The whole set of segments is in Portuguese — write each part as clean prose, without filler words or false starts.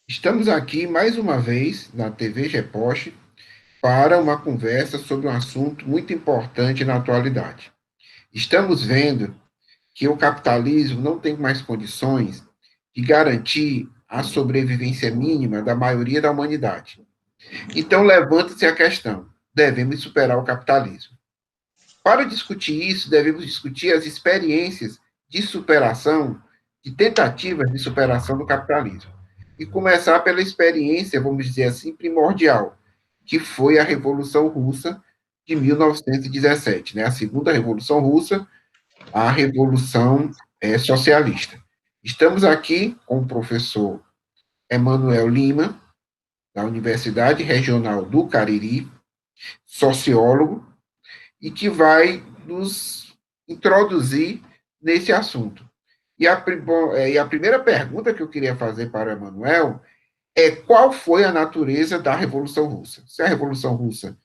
Estamos aqui mais uma vez na TV Gepost para uma conversa sobre um assunto muito importante na atualidade. Estamos vendo que o capitalismo não tem mais condições de garantir a sobrevivência mínima da maioria da humanidade. Então levanta-se a questão: devemos superar o capitalismo. Para discutir isso, devemos discutir as experiências de superação, de tentativas de superação do capitalismo. E começar pela experiência, vamos dizer assim, primordial, que foi a Revolução Russa de 1917, né? A segunda Revolução Russa, a Revolução Socialista. Estamos aqui com o professor Emanuel Lima, da Universidade Regional do Cariri, sociólogo, e que vai nos introduzir nesse assunto. E a primeira pergunta que eu queria fazer para o Emanuel é qual foi a natureza da Revolução Russa? Se a Revolução Russa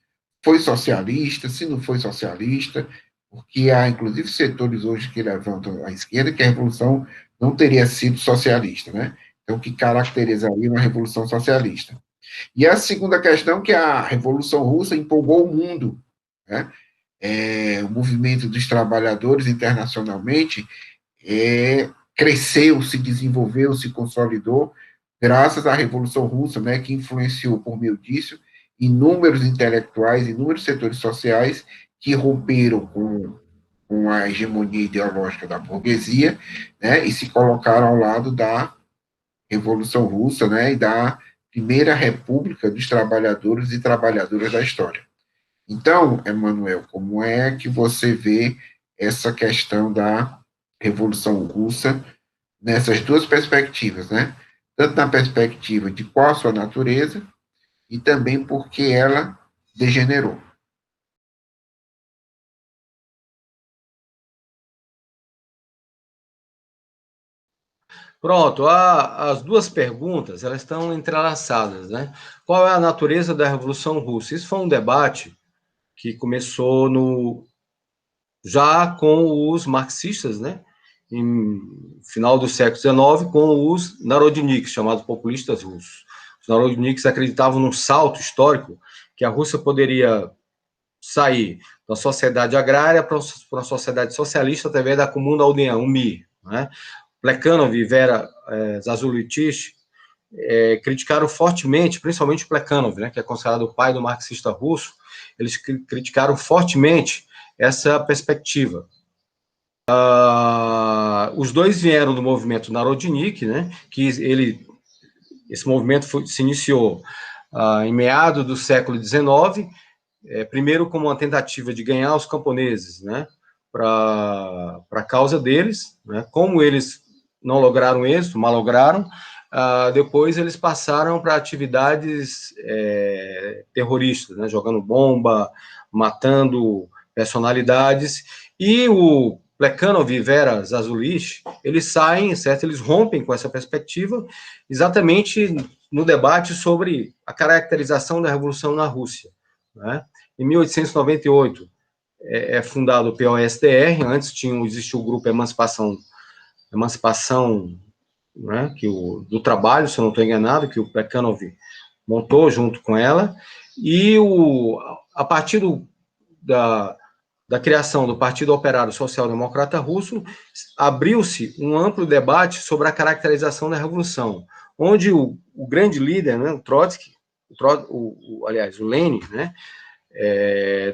foi socialista, se não foi socialista, porque há, inclusive, setores hoje que levantam à esquerda que a Revolução não teria sido socialista, né? Então, o que caracterizaria uma Revolução Socialista? E a segunda questão, que a Revolução Russa empolgou o mundo, né? O movimento dos trabalhadores internacionalmente cresceu, se desenvolveu, se consolidou, graças à Revolução Russa, né, que influenciou, por meio disso, inúmeros intelectuais, inúmeros setores sociais que romperam com a hegemonia ideológica da burguesia, né, e se colocaram ao lado da Revolução Russa, né, e da primeira república dos trabalhadores e trabalhadoras da história. Então, Emanuel, como é que você vê essa questão da Revolução Russa nessas duas perspectivas, né? Tanto na perspectiva de qual a sua natureza e também porque ela degenerou. Pronto, as duas perguntas, elas estão entrelaçadas, né? Qual é a natureza da Revolução Russa? Isso foi um debate que começou já com os marxistas, né? Em final do século XIX, com os narodniks, chamados populistas russos. Os narodniks acreditavam num salto histórico que a Rússia poderia sair da sociedade agrária para uma sociedade socialista através da Comuna União, UMI, né? Plekhanov e Vera Zazulitich criticaram fortemente, principalmente Plekhanov, né, que é considerado o pai do marxista russo, eles criticaram fortemente essa perspectiva. Os dois vieram do movimento Narodnik, né, que esse movimento se iniciou em meados do século XIX, primeiro como uma tentativa de ganhar os camponeses, né, para a causa deles, né, como eles não lograram êxito, malograram, depois eles passaram para atividades terroristas, né, jogando bomba, matando personalidades, e o Plekhanov e Vera Zazulich, eles saem, certo? Eles rompem com essa perspectiva, exatamente no debate sobre a caracterização da revolução na Rússia, né? Em 1898 é fundado o POSTR, antes existiu o grupo Emancipação, né, do Trabalho, se eu não estou enganado, que o Plekhanov montou junto com ela, e a partir da criação do Partido Operário Social Democrata Russo, abriu-se um amplo debate sobre a caracterização da revolução, onde o grande líder, né, o Trotsky, aliás, o Lenin, né,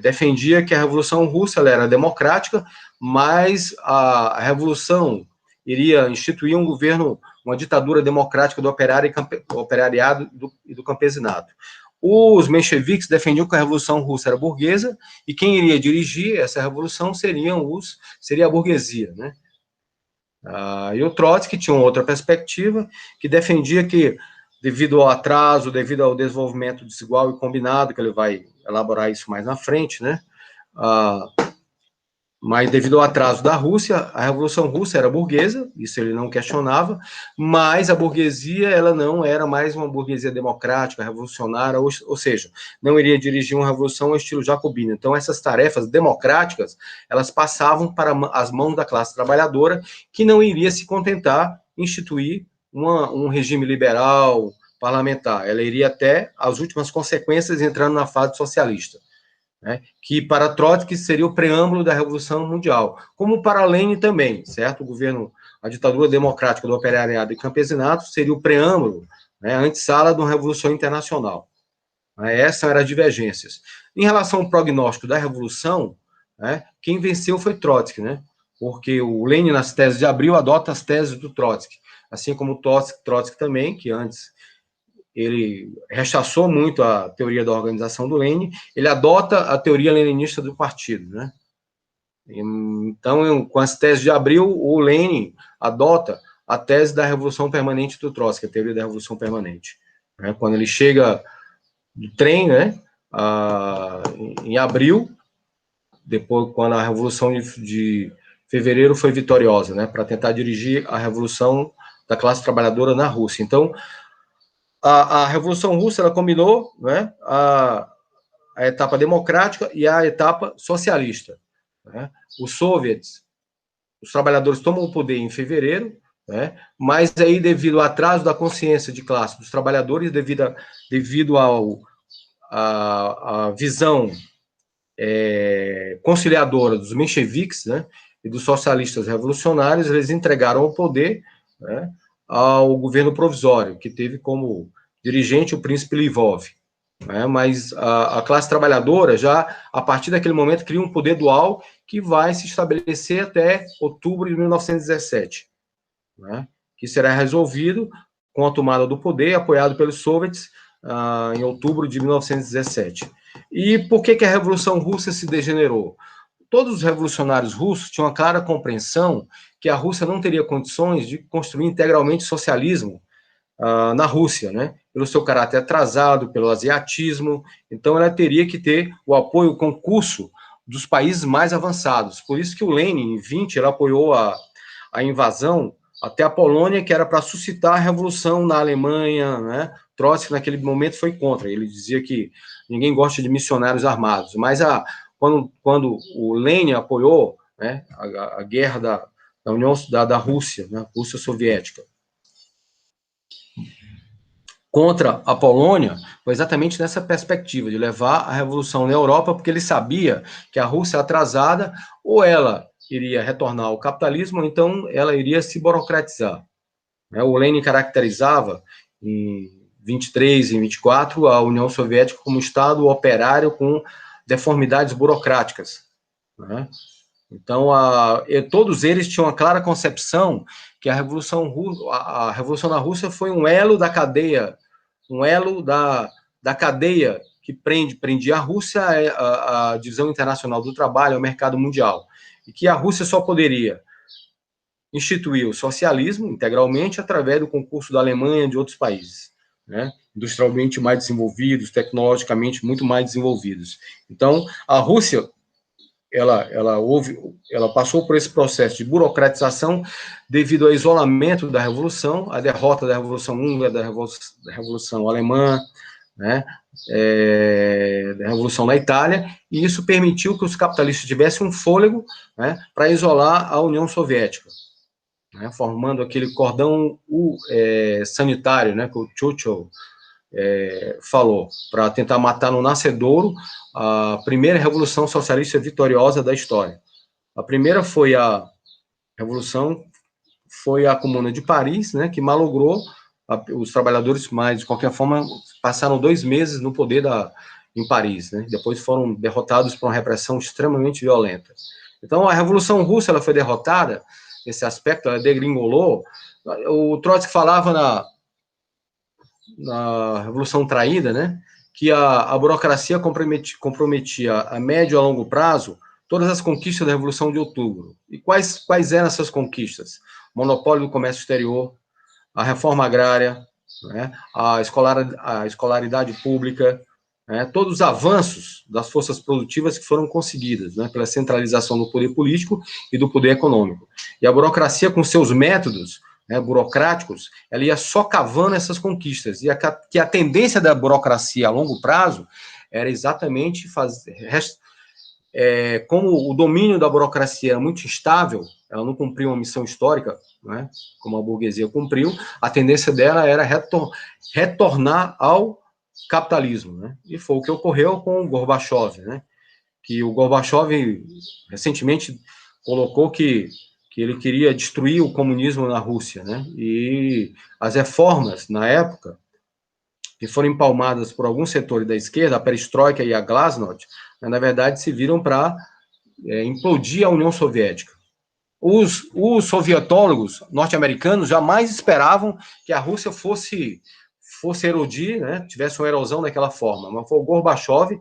defendia que a Revolução Russa era democrática, mas a Revolução iria instituir um governo, uma ditadura democrática do operariado e do campesinato. Os mencheviques defendiam que a Revolução Russa era burguesa e quem iria dirigir essa revolução seria a burguesia, né? E o Trotsky tinha uma outra perspectiva, que defendia que, devido ao atraso, devido ao desenvolvimento desigual e combinado, que ele vai elaborar isso mais na frente, né? Mas devido ao atraso da Rússia, a Revolução Russa era burguesa, isso ele não questionava, mas a burguesia ela não era mais uma burguesia democrática, revolucionária, ou seja, não iria dirigir uma revolução ao estilo jacobino. Então essas tarefas democráticas, elas passavam para as mãos da classe trabalhadora, que não iria se contentar em instituir um regime liberal, parlamentar, ela iria até as últimas consequências, entrando na fase socialista, né, que para Trotsky seria o preâmbulo da Revolução Mundial, como para Lenin também, certo? O governo, a ditadura democrática do operariado e campesinato seria o preâmbulo, né, antessala de uma Revolução Internacional. Essas eram as divergências. Em relação ao prognóstico da Revolução, né, quem venceu foi Trotsky, né? Porque o Lenin, nas teses de Abril, adota as teses do Trotsky, assim como o Trotsky também, que antes ele rechaçou muito a teoria da organização do Lenin, ele adota a teoria leninista do partido, né? Então, com as teses de Abril, o Lenin adota a tese da Revolução Permanente do Trotsky, a teoria da Revolução Permanente. Quando ele chega do trem, né, em abril, depois, quando a Revolução de Fevereiro foi vitoriosa, né, para tentar dirigir a Revolução da classe trabalhadora na Rússia. Então, a Revolução Russa, ela combinou, né, a etapa democrática e a etapa socialista, né? Os soviets, os trabalhadores tomam o poder em fevereiro, né, mas aí, devido ao atraso da consciência de classe dos trabalhadores, devido à visão conciliadora dos mencheviques, né, e dos socialistas revolucionários, eles entregaram o poder, né, ao governo provisório, que teve como dirigente o príncipe Lvov. Né, mas a classe trabalhadora, já a partir daquele momento, cria um poder dual que vai se estabelecer até outubro de 1917, né, que será resolvido com a tomada do poder, apoiado pelos soviets, em outubro de 1917. E por que a Revolução Russa se degenerou? Todos os revolucionários russos tinham uma clara compreensão que a Rússia não teria condições de construir integralmente socialismo na Rússia, né? Pelo seu caráter atrasado, pelo asiatismo. Então, ela teria que ter o apoio, o concurso dos países mais avançados. Por isso que o Lenin, em 20, ele apoiou a invasão até a Polônia, que era para suscitar a revolução na Alemanha, né? Trotsky, naquele momento, foi contra. Ele dizia que ninguém gosta de missionários armados. Mas quando o Lenin apoiou, né, a guerra da União da Rússia, né, Rússia Soviética, contra a Polônia, foi exatamente nessa perspectiva, de levar a revolução na Europa, porque ele sabia que a Rússia atrasada, ou ela iria retornar ao capitalismo, ou então ela iria se burocratizar. O Lenin caracterizava, em 23 e 24, a União Soviética como um Estado operário com deformidades burocráticas. Então, todos eles tinham uma clara concepção que a Revolução na Rússia foi um elo da cadeia, que prendia a Rússia, a divisão internacional do trabalho, ao mercado mundial, e que a Rússia só poderia instituir o socialismo integralmente através do concurso da Alemanha e de outros países, né, industrialmente mais desenvolvidos, tecnologicamente muito mais desenvolvidos. Então, a Rússia, ela passou por esse processo de burocratização devido ao isolamento da Revolução, a derrota da Revolução Húngara, da Revolução Alemã, né, da Revolução na Itália, e isso permitiu que os capitalistas tivessem um fôlego, né, para isolar a União Soviética, né, formando aquele cordão sanitário, né, que o Churchill falou, para tentar matar no nascedouro a primeira revolução socialista vitoriosa da história. A primeira foi a Comuna de Paris, né, que malogrou os trabalhadores, mas, de qualquer forma, passaram 2 meses no poder em Paris, né, depois foram derrotados por uma repressão extremamente violenta. Então, a Revolução Russa, ela foi derrotada nesse aspecto, ela degringolou. O Trotsky falava na Revolução Traída, né, que a burocracia comprometia a médio e a longo prazo todas as conquistas da Revolução de Outubro. E quais eram essas conquistas? O monopólio do comércio exterior, a reforma agrária, né, a escolaridade pública, né, todos os avanços das forças produtivas que foram conseguidas, né, pela centralização do poder político e do poder econômico. E a burocracia, com seus métodos, né, burocráticos, ela ia só cavando essas conquistas, e que a tendência da burocracia a longo prazo era exatamente como o domínio da burocracia era muito instável, ela não cumpriu uma missão histórica, né, como a burguesia cumpriu, a tendência dela era retornar ao capitalismo, né, e foi o que ocorreu com o Gorbachev, né, que o Gorbachev recentemente colocou que ele queria destruir o comunismo na Rússia, né, e as reformas, na época, que foram empalmadas por alguns setores da esquerda, a perestroika e a glasnost, né, na verdade, se viram para implodir a União Soviética. Os sovietólogos norte-americanos jamais esperavam que a Rússia fosse erodir, né, tivesse uma erosão daquela forma, mas foi o Gorbachev,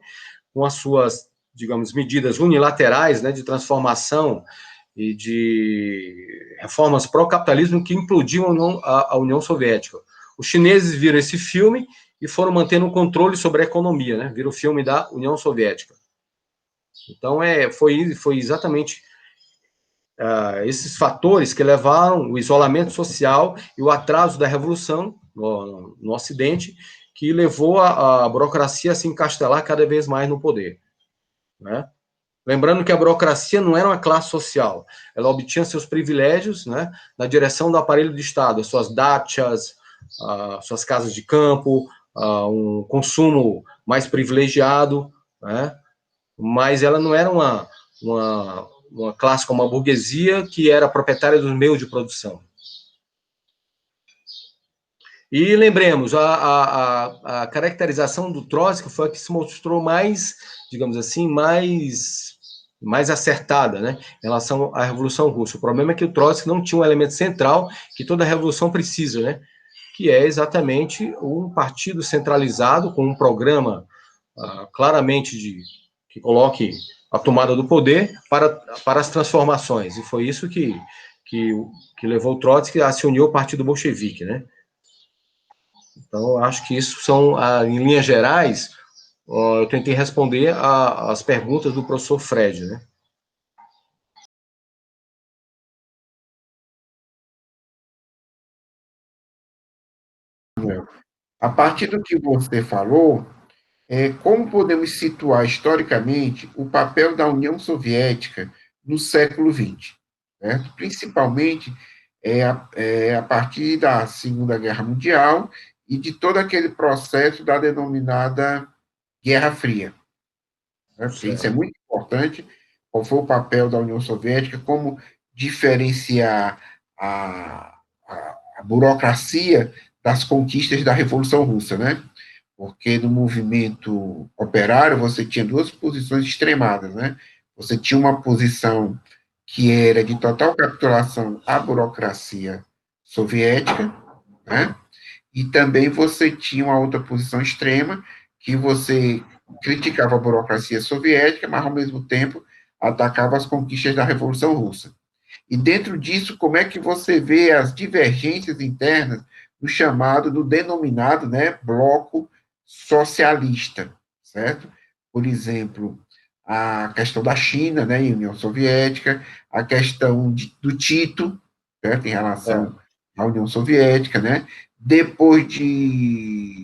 com as suas, digamos, medidas unilaterais, né, de transformação e de reformas pró-capitalismo que implodiam a União Soviética. Os chineses viram esse filme e foram mantendo o controle sobre a economia, né? Viram o filme da União Soviética. Então, foi exatamente esses fatores que levaram o isolamento social e o atraso da revolução no Ocidente, que levou a burocracia a se encastelar cada vez mais no poder, né? Lembrando que a burocracia não era uma classe social, ela obtinha seus privilégios, né, na direção do aparelho do Estado, as suas dachas, suas casas de campo, um consumo mais privilegiado, né, mas ela não era uma classe como a burguesia, que era proprietária dos meios de produção. E lembremos, a caracterização do Trotsky foi a que se mostrou mais, digamos assim, mais acertada, né, em relação à Revolução Russa. O problema é que o Trotsky não tinha um elemento central que toda revolução precisa, né, que é exatamente um partido centralizado com um programa claramente que coloque a tomada do poder para as transformações. E foi isso que levou o Trotsky a se unir ao Partido Bolchevique, né. Então, acho que isso são, em linhas gerais, eu tentei responder as perguntas do professor Fred, né? A partir do que você falou, como podemos situar historicamente o papel da União Soviética no século XX, certo? Principalmente a partir da Segunda Guerra Mundial e de todo aquele processo da denominada Guerra Fria, né? Porque isso é Certo. muito importante. Qual foi o papel da União Soviética, como diferenciar a burocracia das conquistas da Revolução Russa, né? Porque no movimento operário você tinha duas posições extremadas, né? Você tinha uma posição que era de total capitulação à burocracia soviética, né? E também você tinha uma outra posição extrema, que você criticava a burocracia soviética, mas, ao mesmo tempo, atacava as conquistas da Revolução Russa. E, dentro disso, como é que você vê as divergências internas do chamado, do denominado, né, bloco socialista, certo? Por exemplo, a questão da China, né, e União Soviética, a questão do Tito, certo, em relação à União Soviética, né? Depois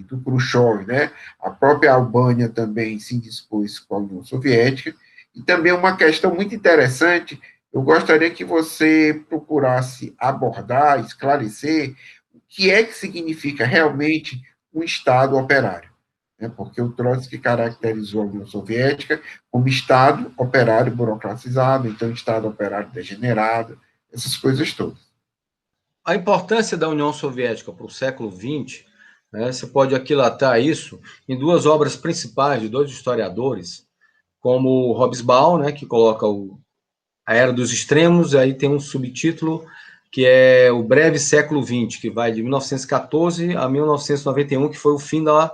do Khrushchev, né, a própria Albânia também se indispôs com a União Soviética, e também uma questão muito interessante, eu gostaria que você procurasse abordar, esclarecer o que é que significa realmente um Estado operário, né, porque o Trotsky caracterizou a União Soviética como Estado operário burocratizado, então Estado operário degenerado, essas coisas todas. A importância da União Soviética para o século XX, né, você pode aquilatar isso em duas obras principais de dois historiadores, como Hobsbawm, né, que coloca a Era dos Extremos, e aí tem um subtítulo que é O Breve Século XX, que vai de 1914 a 1991, que foi o fim da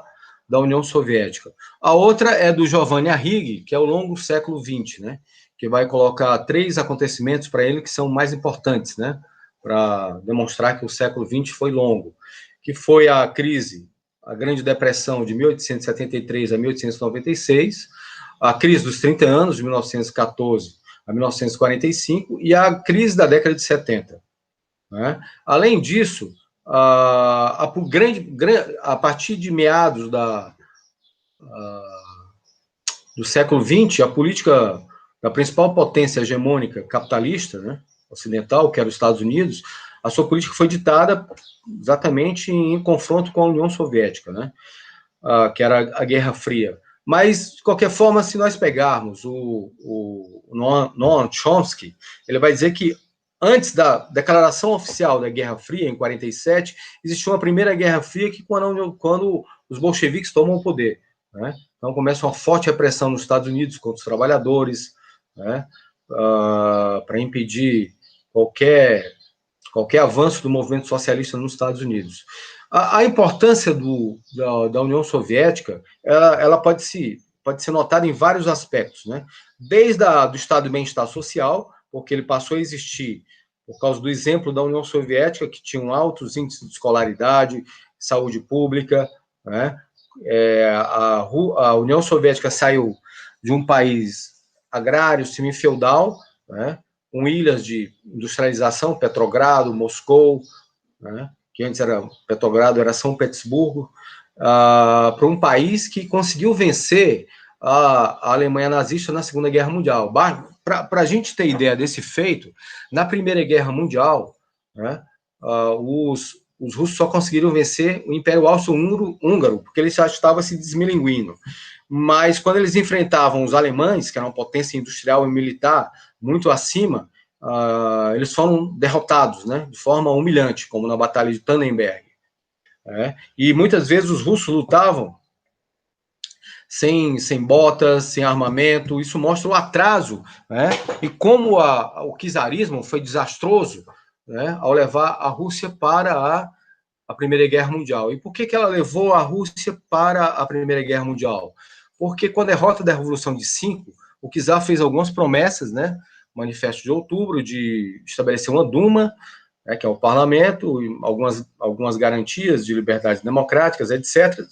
União Soviética. A outra é do Giovanni Arrighi, que é o Longo Século XX, né, que vai colocar 3 acontecimentos para ele que são mais importantes, né, para demonstrar que o século XX foi longo, que foi a crise, a Grande Depressão de 1873 a 1896, a crise dos 30 anos, de 1914 a 1945, e a crise da década de 70. Né? Além disso, a partir de meados do século XX, a política da principal potência hegemônica capitalista, né, ocidental, que era os Estados Unidos, a sua política foi ditada exatamente em confronto com a União Soviética, né, que era a Guerra Fria. Mas, de qualquer forma, se nós pegarmos o Noam Chomsky, ele vai dizer que antes da declaração oficial da Guerra Fria, em 47, existiu uma primeira Guerra Fria que quando os bolcheviques tomam o poder, né? Então começa uma forte repressão nos Estados Unidos contra os trabalhadores, né? Para impedir qualquer avanço do movimento socialista nos Estados Unidos. A importância da União Soviética, ela pode ser notada em vários aspectos, né? Desde do estado de bem-estar social, porque ele passou a existir por causa do exemplo da União Soviética, que tinha altos índices de escolaridade, saúde pública, né? A União Soviética saiu de um país agrário, semi-feudal, né? Com ilhas de industrialização, Petrogrado, Moscou, né? Que antes Petrogrado era São Petersburgo, para um país que conseguiu vencer a Alemanha nazista na Segunda Guerra Mundial. Para a gente ter ideia desse feito, na Primeira Guerra Mundial, né, os russos só conseguiram vencer o Império Austro-Húngaro, porque eles já estavam se desmilinguindo. Mas quando eles enfrentavam os alemães, que era uma potência industrial e militar muito acima, eles foram derrotados, né, de forma humilhante, como na Batalha de Tannenberg. E muitas vezes os russos lutavam sem botas, sem armamento. Isso mostra o atraso, né, e como o czarismo foi desastroso, né, ao levar a Rússia para a Primeira Guerra Mundial. E por que ela levou a Rússia para a Primeira Guerra Mundial? Porque com a derrota da Revolução de 5, o czar fez algumas promessas, né, Manifesto de Outubro, de estabelecer uma Duma, né, que é o parlamento, algumas garantias de liberdades democráticas, etc.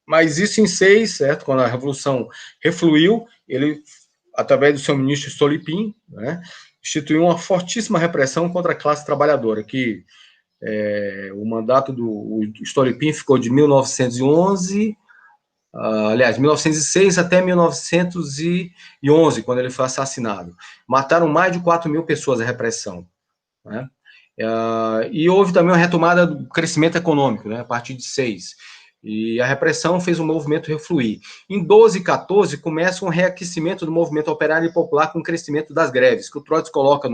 Mas isso em 6, certo? Quando a Revolução refluiu, ele, através do seu ministro Stolypin, né, instituiu uma fortíssima repressão contra a classe trabalhadora, que o mandato do Stolypin ficou de 1911, aliás, 1906 até 1911, quando ele foi assassinado. Mataram mais de 4.000 pessoas a repressão, né? E houve também uma retomada do crescimento econômico, né, a partir de 6. E a repressão fez o movimento refluir. Em 12 e 14, começa um reaquecimento do movimento operário e popular com o crescimento das greves, que o Trotsky coloca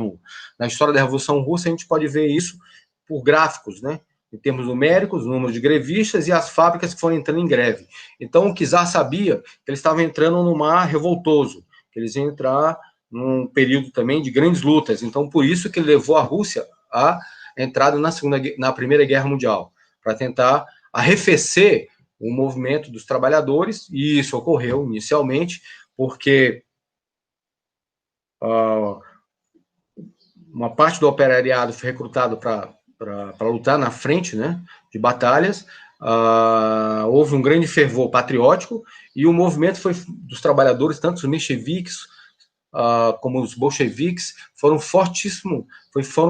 na história da Revolução Russa. A gente pode ver isso por gráficos, né, em termos numéricos, o número de grevistas e as fábricas que foram entrando em greve. Então, o czar sabia que eles estavam entrando num mar revoltoso, que eles iam entrar num período também de grandes lutas. Então, por isso que ele levou a Rússia à entrada na Primeira Guerra Mundial, para tentar arrefecer o movimento dos trabalhadores, e isso ocorreu inicialmente, porque uma parte do operariado foi recrutado para lutar na frente, né, de batalhas. Houve um grande fervor patriótico, e o movimento foi dos trabalhadores, tanto os mencheviques como os bolcheviques, foram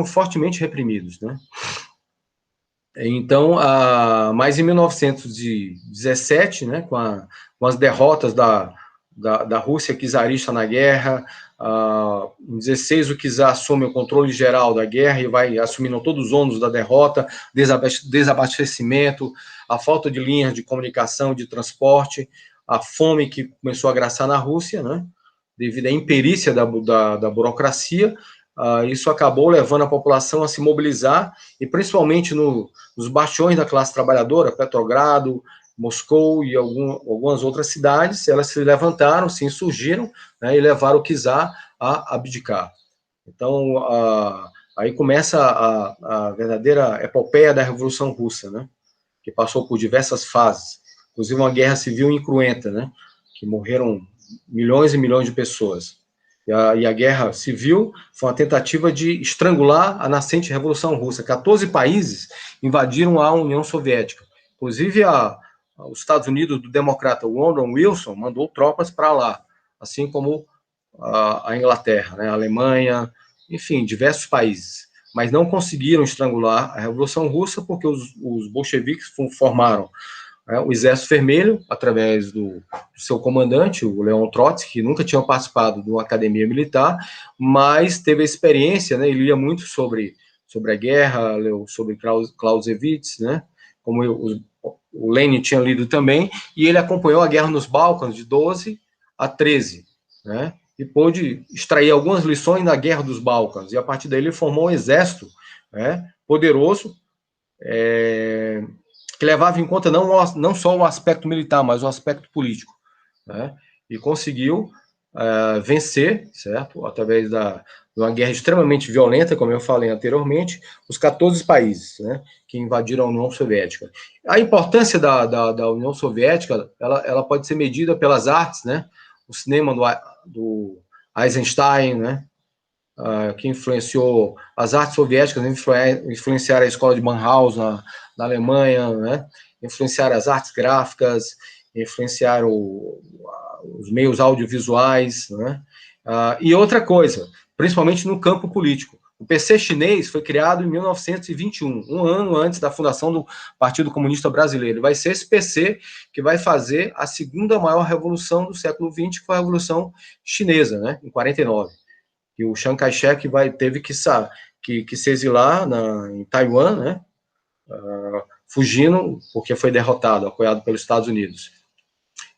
fortemente reprimidos, né? Então, mas em 1917, né, com as derrotas da Rússia czarista na guerra, em 16 o czar assume o controle geral da guerra e vai assumindo todos os ônus da derrota, desabastecimento, a falta de linhas de comunicação, de transporte, a fome que começou a graçar na Rússia, né, devido à imperícia da burocracia. Isso acabou levando a população a se mobilizar, e principalmente nos bastiões da classe trabalhadora, Petrogrado, Moscou e algumas outras cidades, elas se levantaram, se insurgiram, né, e levaram o czar a abdicar. Então, aí começa a verdadeira epopeia da Revolução Russa, né, que passou por diversas fases, inclusive uma guerra civil incruenta, né, que morreram milhões e milhões de pessoas. E a guerra civil foi uma tentativa de estrangular a nascente Revolução Russa. 14 países invadiram a União Soviética. Inclusive, os Estados Unidos, do democrata Woodrow Wilson, mandou tropas para lá, assim como a Inglaterra, né, a Alemanha, enfim, diversos países. Mas não conseguiram estrangular a Revolução Russa, porque os bolcheviques formaram né, o Exército Vermelho, através do seu comandante, o Leon Trotsky, que nunca tinha participado de uma academia militar, mas teve a experiência, né, ele lia muito sobre a guerra, leu sobre Clausewitz, né, como o Lenin tinha lido também, e ele acompanhou a guerra nos Balcãs de 12 a 13, né, e pôde extrair algumas lições da guerra dos Balcãs, e a partir daí ele formou um exército, né, poderoso, que levava em conta não só o aspecto militar, mas o aspecto político, né? E conseguiu vencer, certo? Através de uma guerra extremamente violenta, como eu falei anteriormente, os 14 países, né, que invadiram a União Soviética. A importância da União Soviética, ela pode ser medida pelas artes, né? O cinema do Eisenstein, né? Que influenciou as artes soviéticas, influenciaram a escola de Bauhaus na Alemanha, né? Influenciaram as artes gráficas, influenciaram os meios audiovisuais, né? E outra coisa, principalmente no campo político. O PC chinês foi criado em 1921, um ano antes da fundação do Partido Comunista Brasileiro. Vai ser esse PC que vai fazer a segunda maior revolução do século XX, que foi a Revolução Chinesa, né? Em 49. E o Chiang Kai-shek teve que se exilar em Taiwan, né? Fugindo, porque foi derrotado, apoiado pelos Estados Unidos.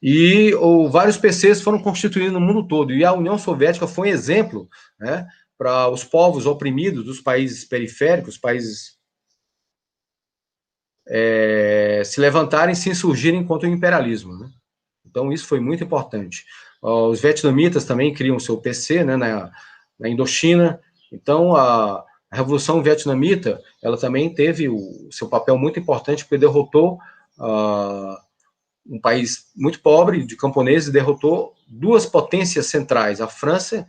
E vários PCs foram constituídos no mundo todo, e a União Soviética foi um exemplo, né, para os povos oprimidos dos países periféricos, países se levantarem, se insurgirem contra o imperialismo, né? Então isso foi muito importante. Os vietnamitas também criam o seu PC, né, na Indochina. Então a Revolução Vietnamita, ela também teve o seu papel muito importante, porque derrotou um país muito pobre de camponeses, derrotou duas potências centrais, a França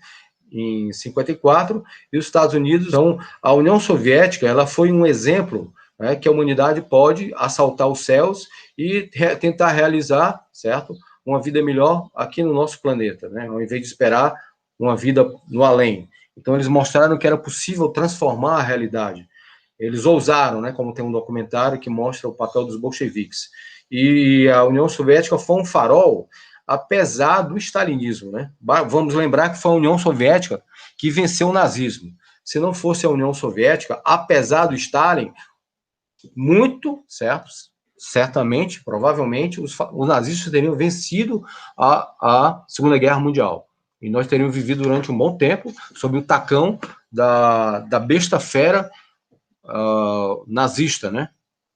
em 54 e os Estados Unidos. Então a União Soviética, ela foi um exemplo, né, que a humanidade pode assaltar os céus e tentar realizar, certo, uma vida melhor aqui no nosso planeta, né, ao invés de esperar uma vida no além. Então eles mostraram que era possível transformar a realidade. Eles ousaram, né, como tem um documentário que mostra o papel dos bolcheviques. E a União Soviética foi um farol, apesar do stalinismo, né? Vamos lembrar que foi a União Soviética que venceu o nazismo. Se não fosse a União Soviética, apesar do Stalin, muito, certo? Certamente, provavelmente, os nazistas teriam vencido a Segunda Guerra Mundial. E nós teríamos vivido durante um bom tempo sob o tacão da besta fera nazista, né?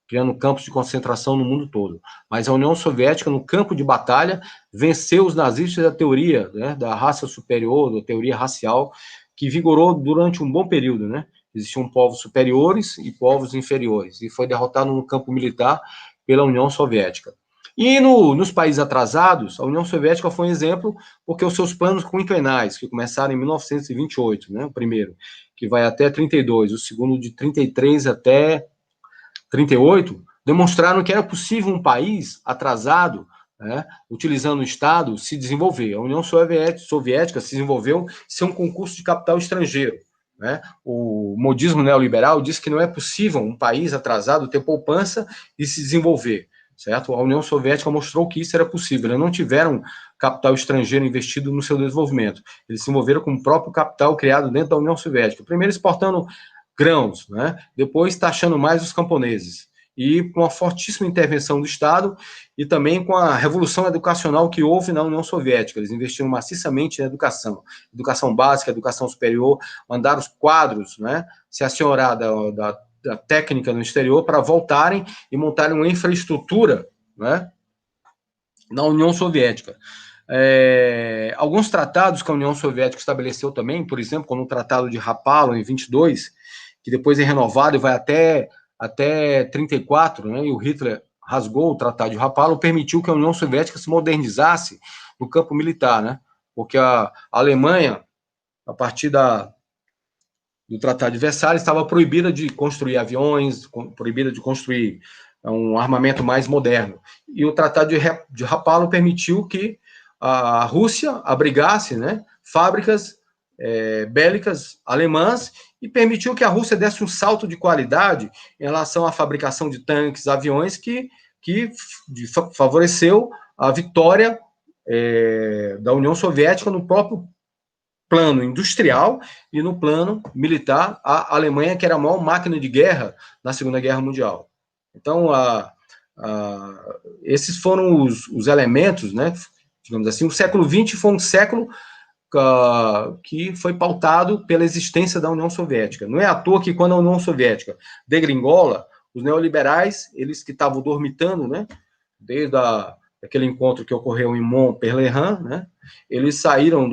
Criando campos de concentração no mundo todo. Mas a União Soviética, no campo de batalha, venceu os nazistas da teoria, né, da raça superior, da teoria racial, que vigorou durante um bom período, né? Existiam povos superiores e povos inferiores, e foi derrotado no campo militar pela União Soviética. E nos países atrasados, a União Soviética foi um exemplo, porque os seus planos quinquenais, que começaram em 1928, né, o primeiro, que vai até 32, o segundo de 33 até 38, demonstraram que era possível um país atrasado, né, utilizando o Estado, se desenvolver. A União Soviética se desenvolveu sem um concurso de capital estrangeiro. Né? O modismo neoliberal diz que não é possível um país atrasado ter poupança e se desenvolver. Certo? A União Soviética mostrou que isso era possível. Eles não tiveram capital estrangeiro investido no seu desenvolvimento. Eles se envolveram com o próprio capital criado dentro da União Soviética. Primeiro exportando grãos, né? Depois taxando mais os camponeses. E com a fortíssima intervenção do Estado e também com a revolução educacional que houve na União Soviética. Eles investiram maciçamente na educação básica, educação superior, mandaram os quadros, né, se assenhorar da técnica no exterior para voltarem e montarem uma infraestrutura, né, na União Soviética. Alguns tratados que a União Soviética estabeleceu também, por exemplo, como o Tratado de Rapallo, em 22, que depois é renovado e vai até 34, né, e o Hitler rasgou o Tratado de Rapallo, permitiu que a União Soviética se modernizasse no campo militar, né, porque a Alemanha, a partir do Tratado de Versalhes, estava proibida de construir aviões, proibida de construir um armamento mais moderno. E o Tratado de Rapallo permitiu que a Rússia abrigasse, né, fábricas bélicas alemãs e permitiu que a Rússia desse um salto de qualidade em relação à fabricação de tanques, aviões, que que favoreceu a vitória da União Soviética no próprio plano industrial e no plano militar, a Alemanha, que era a maior máquina de guerra na Segunda Guerra Mundial. Então, esses foram os elementos, né, digamos assim. O século XX foi um século que foi pautado pela existência da União Soviética. Não é à toa que, quando a União Soviética degringola, os neoliberais, eles que estavam dormitando, né, desde aquele encontro que ocorreu em Montpellier, né, eles saíram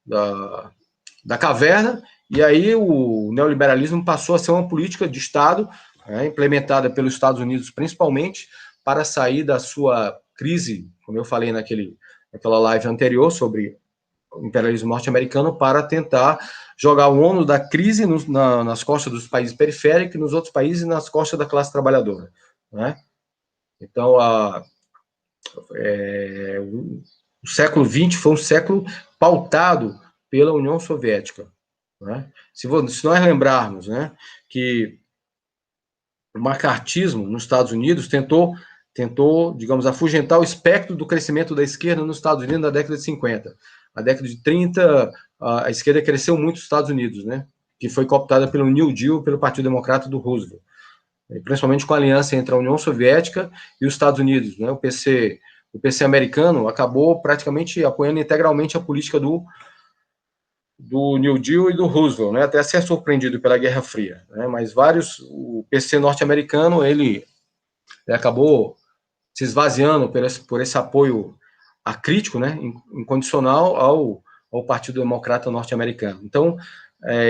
da caverna, e aí o neoliberalismo passou a ser uma política de Estado, né, implementada pelos Estados Unidos principalmente, para sair da sua crise, como eu falei naquela live anterior sobre o imperialismo norte-americano, para tentar jogar o ônus da crise nas costas dos países periféricos e nos outros países nas costas da classe trabalhadora, né? Então, o século XX foi um século pautado pela União Soviética, né? Se nós lembrarmos, né, que o macartismo nos Estados Unidos tentou, digamos, afugentar o espectro do crescimento da esquerda nos Estados Unidos na década de 50. Na década de 30, a esquerda cresceu muito nos Estados Unidos, né, que foi cooptada pelo New Deal, pelo Partido Democrata do Roosevelt, principalmente com a aliança entre a União Soviética e os Estados Unidos, né. O PC americano acabou praticamente apoiando integralmente a política do New Deal e do Roosevelt, né, até ser surpreendido pela Guerra Fria, né, mas o PC norte-americano, ele acabou se esvaziando por esse apoio acrítico, né, incondicional ao Partido Democrata norte-americano. Então,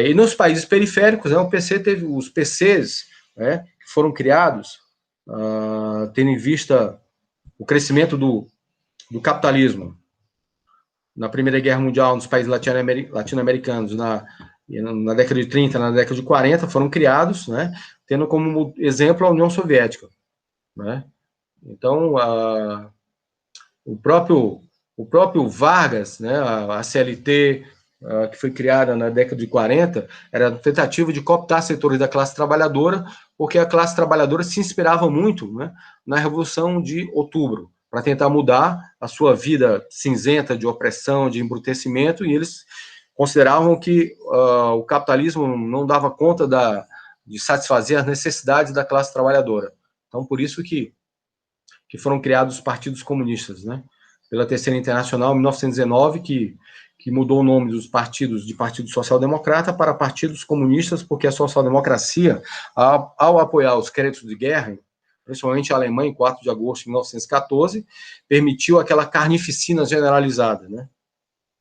e nos países periféricos, né, o PC teve os PCs, né, que foram criados, tendo em vista o crescimento do capitalismo na Primeira Guerra Mundial, nos países latino-americanos, na década de 30, na década de 40, foram criados, né, tendo como exemplo a União Soviética, né. Então, o próprio Vargas, né, a CLT, que foi criada na década de 40, era a tentativa de cooptar setores da classe trabalhadora, porque a classe trabalhadora se inspirava muito, né, na Revolução de Outubro, para tentar mudar a sua vida cinzenta de opressão, de embrutecimento, e eles consideravam que o capitalismo não dava conta de satisfazer as necessidades da classe trabalhadora. Então, por isso que foram criados os partidos comunistas, né? Pela Terceira Internacional, em 1919, que mudou o nome dos partidos de Partido Social Democrata para Partidos Comunistas, porque a social-democracia, ao apoiar os créditos de guerra, principalmente a Alemanha, em 4 de agosto de 1914, permitiu aquela carnificina generalizada, né?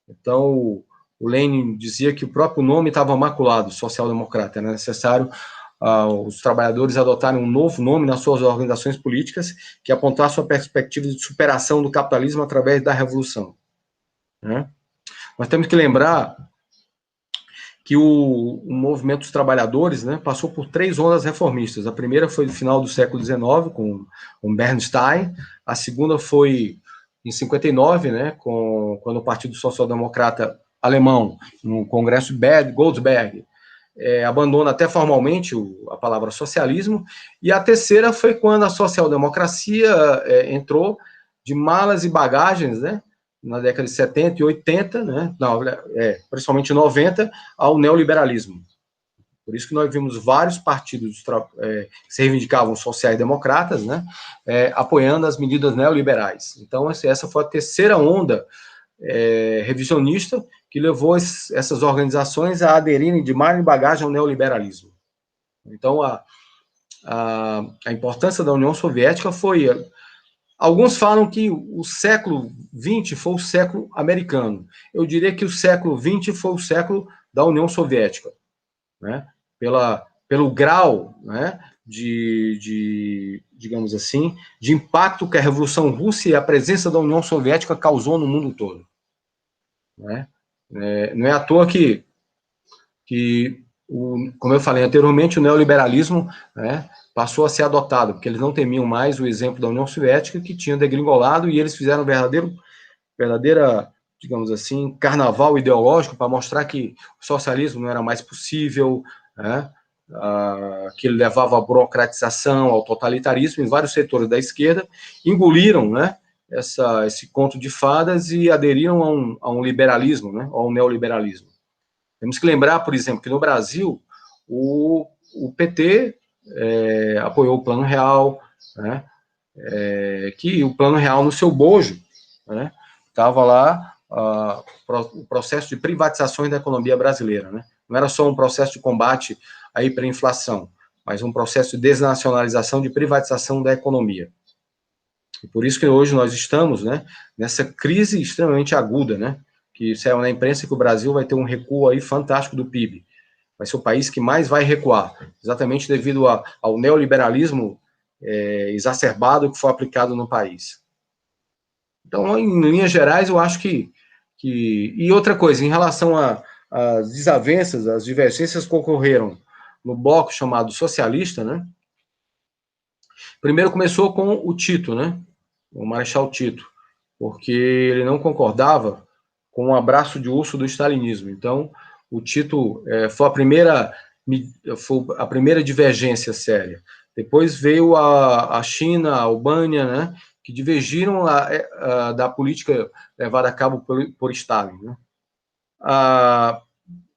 Então, o Lenin dizia que o próprio nome estava maculado, social-democrata, era necessário os trabalhadores adotarem um novo nome nas suas organizações políticas que apontasse uma perspectiva de superação do capitalismo através da revolução, né? Nós temos que lembrar que o movimento dos trabalhadores, né, passou por 3 ondas reformistas. A primeira foi no final do século XIX, com Bernstein. A segunda foi em 59, né, quando o Partido Social Democrata alemão, no Congresso Goldsberg, abandona até formalmente a palavra socialismo. E a terceira foi quando a social-democracia entrou de malas e bagagens, né, na década de 70 e 80, né, principalmente 90, ao neoliberalismo. Por isso que nós vimos vários partidos que se reivindicavam sociais-democratas, né, apoiando as medidas neoliberais. Então, essa foi a terceira onda revisionista que levou essas organizações a aderirem de mala e bagagem ao neoliberalismo. Então, a importância da União Soviética foi... Alguns falam que o século XX foi o século americano. Eu diria que o século XX foi o século da União Soviética, né? Pelo grau, né, digamos assim, de impacto que a Revolução Russa e a presença da União Soviética causou no mundo todo, né? Não é à toa que como eu falei anteriormente, o neoliberalismo, né, passou a ser adotado, porque eles não temiam mais o exemplo da União Soviética, que tinha degringolado, e eles fizeram verdadeira, digamos assim, carnaval ideológico para mostrar que o socialismo não era mais possível, né, que levava à burocratização, ao totalitarismo em vários setores da esquerda, engoliram, né, esse conto de fadas e aderiram a um liberalismo, né, ao neoliberalismo. Temos que lembrar, por exemplo, que no Brasil o PT apoiou o Plano Real, né, que o Plano Real, no seu bojo, né, estava lá o processo de privatizações da economia brasileira, né? Não era só um processo de combate à hiperinflação, mas um processo de desnacionalização, de privatização da economia. E por isso que hoje nós estamos, né, nessa crise extremamente aguda, né, que saiu na imprensa que o Brasil vai ter um recuo aí fantástico do PIB. Vai ser o país que mais vai recuar, exatamente devido ao neoliberalismo exacerbado que foi aplicado no país. Então, em linhas gerais, eu acho que... E outra coisa, em relação às desavenças, às divergências que ocorreram no bloco chamado socialista, né? Primeiro começou com o Tito, né? O Marechal Tito, porque ele não concordava com o abraço de urso do stalinismo. Então, o Tito foi a primeira divergência séria. Depois veio a China, a Albânia, né, que divergiram da política levada a cabo por Stalin. Né?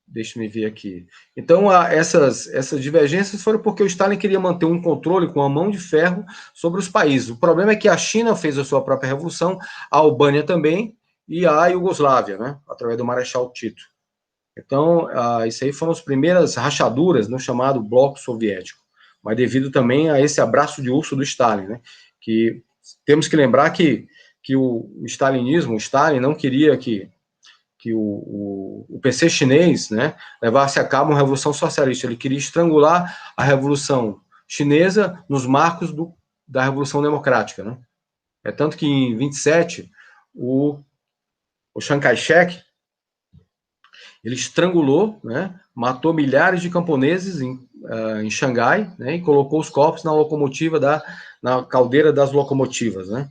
Deixa-me ver aqui. Então, essas divergências foram porque o Stalin queria manter um controle com a mão de ferro sobre os países. O problema é que a China fez a sua própria revolução, a Albânia também, e a Iugoslávia, né, através do Marechal Tito. Então, isso aí foram as primeiras rachaduras no chamado Bloco Soviético, mas devido também a esse abraço de urso do Stalin, né, que temos que lembrar que o stalinismo, o Stalin não queria que o PC chinês, né, levasse a cabo uma revolução socialista. Ele queria estrangular a revolução chinesa nos marcos da revolução democrática. Né? É tanto que em 27, o Chiang Kai-shek, ele estrangulou, né, matou milhares de camponeses em Xangai, né, e colocou os corpos na caldeira das locomotivas. Né?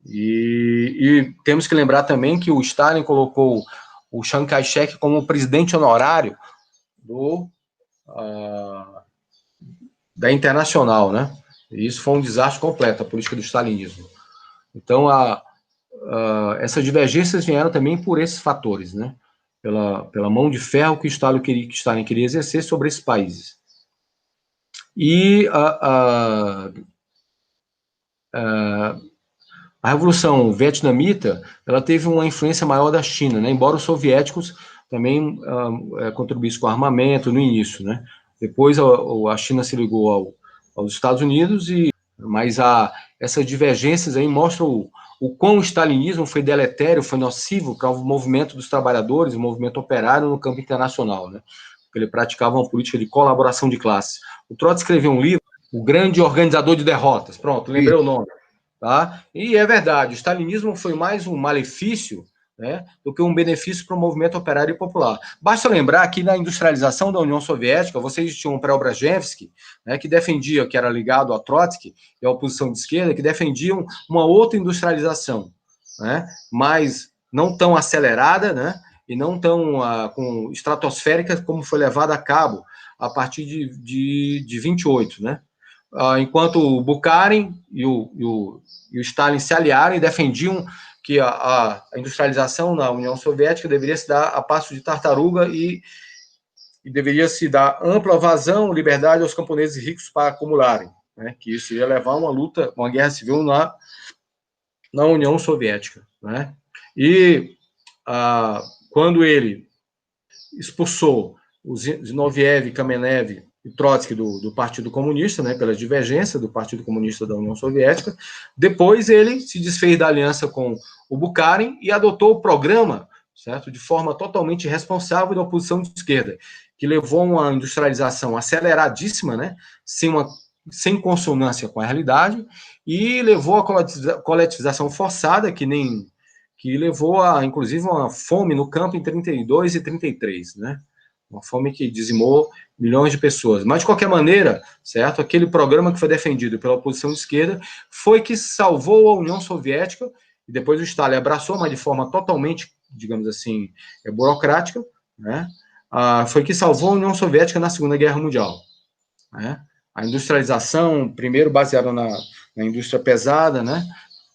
E temos que lembrar também que o Stalin colocou o Chiang Kai-shek como presidente honorário da Internacional, né? E isso foi um desastre completo, a política do stalinismo. Então, essas divergências vieram também por esses fatores, né? Pela mão de ferro que Stalin queria exercer sobre esses países. E a Revolução Vietnamita, ela teve uma influência maior da China, né? Embora os soviéticos também contribuíssem com armamento no início, né? Depois a China se ligou aos Estados Unidos, mas essas divergências aí mostram o quão o stalinismo foi deletério, foi nocivo para o movimento dos trabalhadores, o movimento operário no campo internacional, né? Porque ele praticava uma política de colaboração de classe. O Trotsky escreveu um livro, O Grande Organizador de Derrotas, pronto, lembrei o nome. Tá? E é verdade, o stalinismo foi mais um malefício, né, do que um benefício para o movimento operário e popular. Basta lembrar que na industrialização da União Soviética, vocês tinham o Preobrazhensky, né, que defendia, que era ligado a Trotsky e a oposição de esquerda, que defendiam uma outra industrialização, né, mas não tão acelerada, né, e não tão estratosférica como foi levada a cabo a partir de 28, né? Enquanto o Bukharin e o Stalin se aliaram e defendiam que a industrialização na União Soviética deveria se dar a passo de tartaruga e deveria se dar ampla vazão, liberdade aos camponeses ricos para acumularem, né? Que isso ia levar a uma luta, uma guerra civil na União Soviética. Né? E quando ele expulsou os Zinoviev, Kamenev e Trotsky do Partido Comunista, né, pela divergência do Partido Comunista da União Soviética. Depois ele se desfez da aliança com o Bukharin e adotou o programa, certo, de forma totalmente responsável da oposição de esquerda, que levou a uma industrialização aceleradíssima, né, sem consonância com a realidade, e levou a coletivização forçada, que levou a, inclusive, uma fome no campo em 32 e 33, né? Uma fome que dizimou milhões de pessoas. Mas, de qualquer maneira, certo, aquele programa que foi defendido pela oposição de esquerda foi que salvou a União Soviética, e depois o Stalin abraçou, mas de forma totalmente, digamos assim, burocrática, né, foi que salvou a União Soviética na Segunda Guerra Mundial, né? A industrialização, primeiro baseada na indústria pesada, né?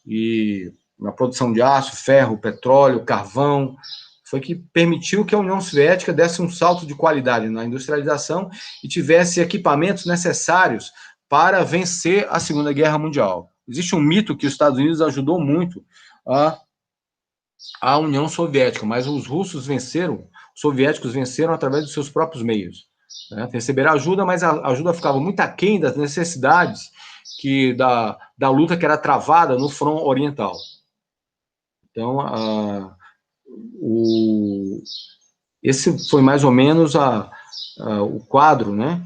E na produção de aço, ferro, petróleo, carvão, foi que permitiu que a União Soviética desse um salto de qualidade na industrialização e tivesse equipamentos necessários para vencer a Segunda Guerra Mundial. Existe um mito que os Estados Unidos ajudou muito a União Soviética, mas os russos venceram, os soviéticos venceram através dos seus próprios meios, né? Receberam ajuda, mas a ajuda ficava muito aquém das necessidades da luta que era travada no front oriental. Então, esse foi mais ou menos o quadro, né,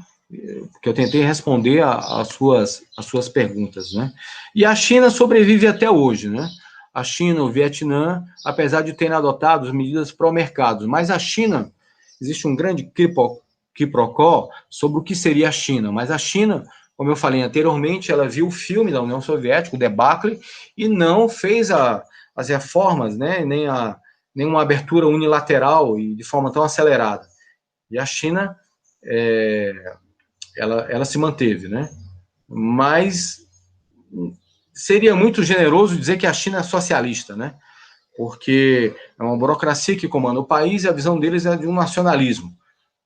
que eu tentei responder às suas perguntas, né? E a China sobrevive até hoje, né? A China, o Vietnã, apesar de terem adotado medidas pró-mercados, mas a China, existe um grande quiprocó sobre o que seria a China, mas a China, como eu falei anteriormente, ela viu o filme da União Soviética, o debacle, e não fez as reformas, né, nem uma abertura unilateral e de forma tão acelerada. E a China, ela se manteve, né? Mas seria muito generoso dizer que a China é socialista, né? Porque é uma burocracia que comanda o país e a visão deles é de um nacionalismo,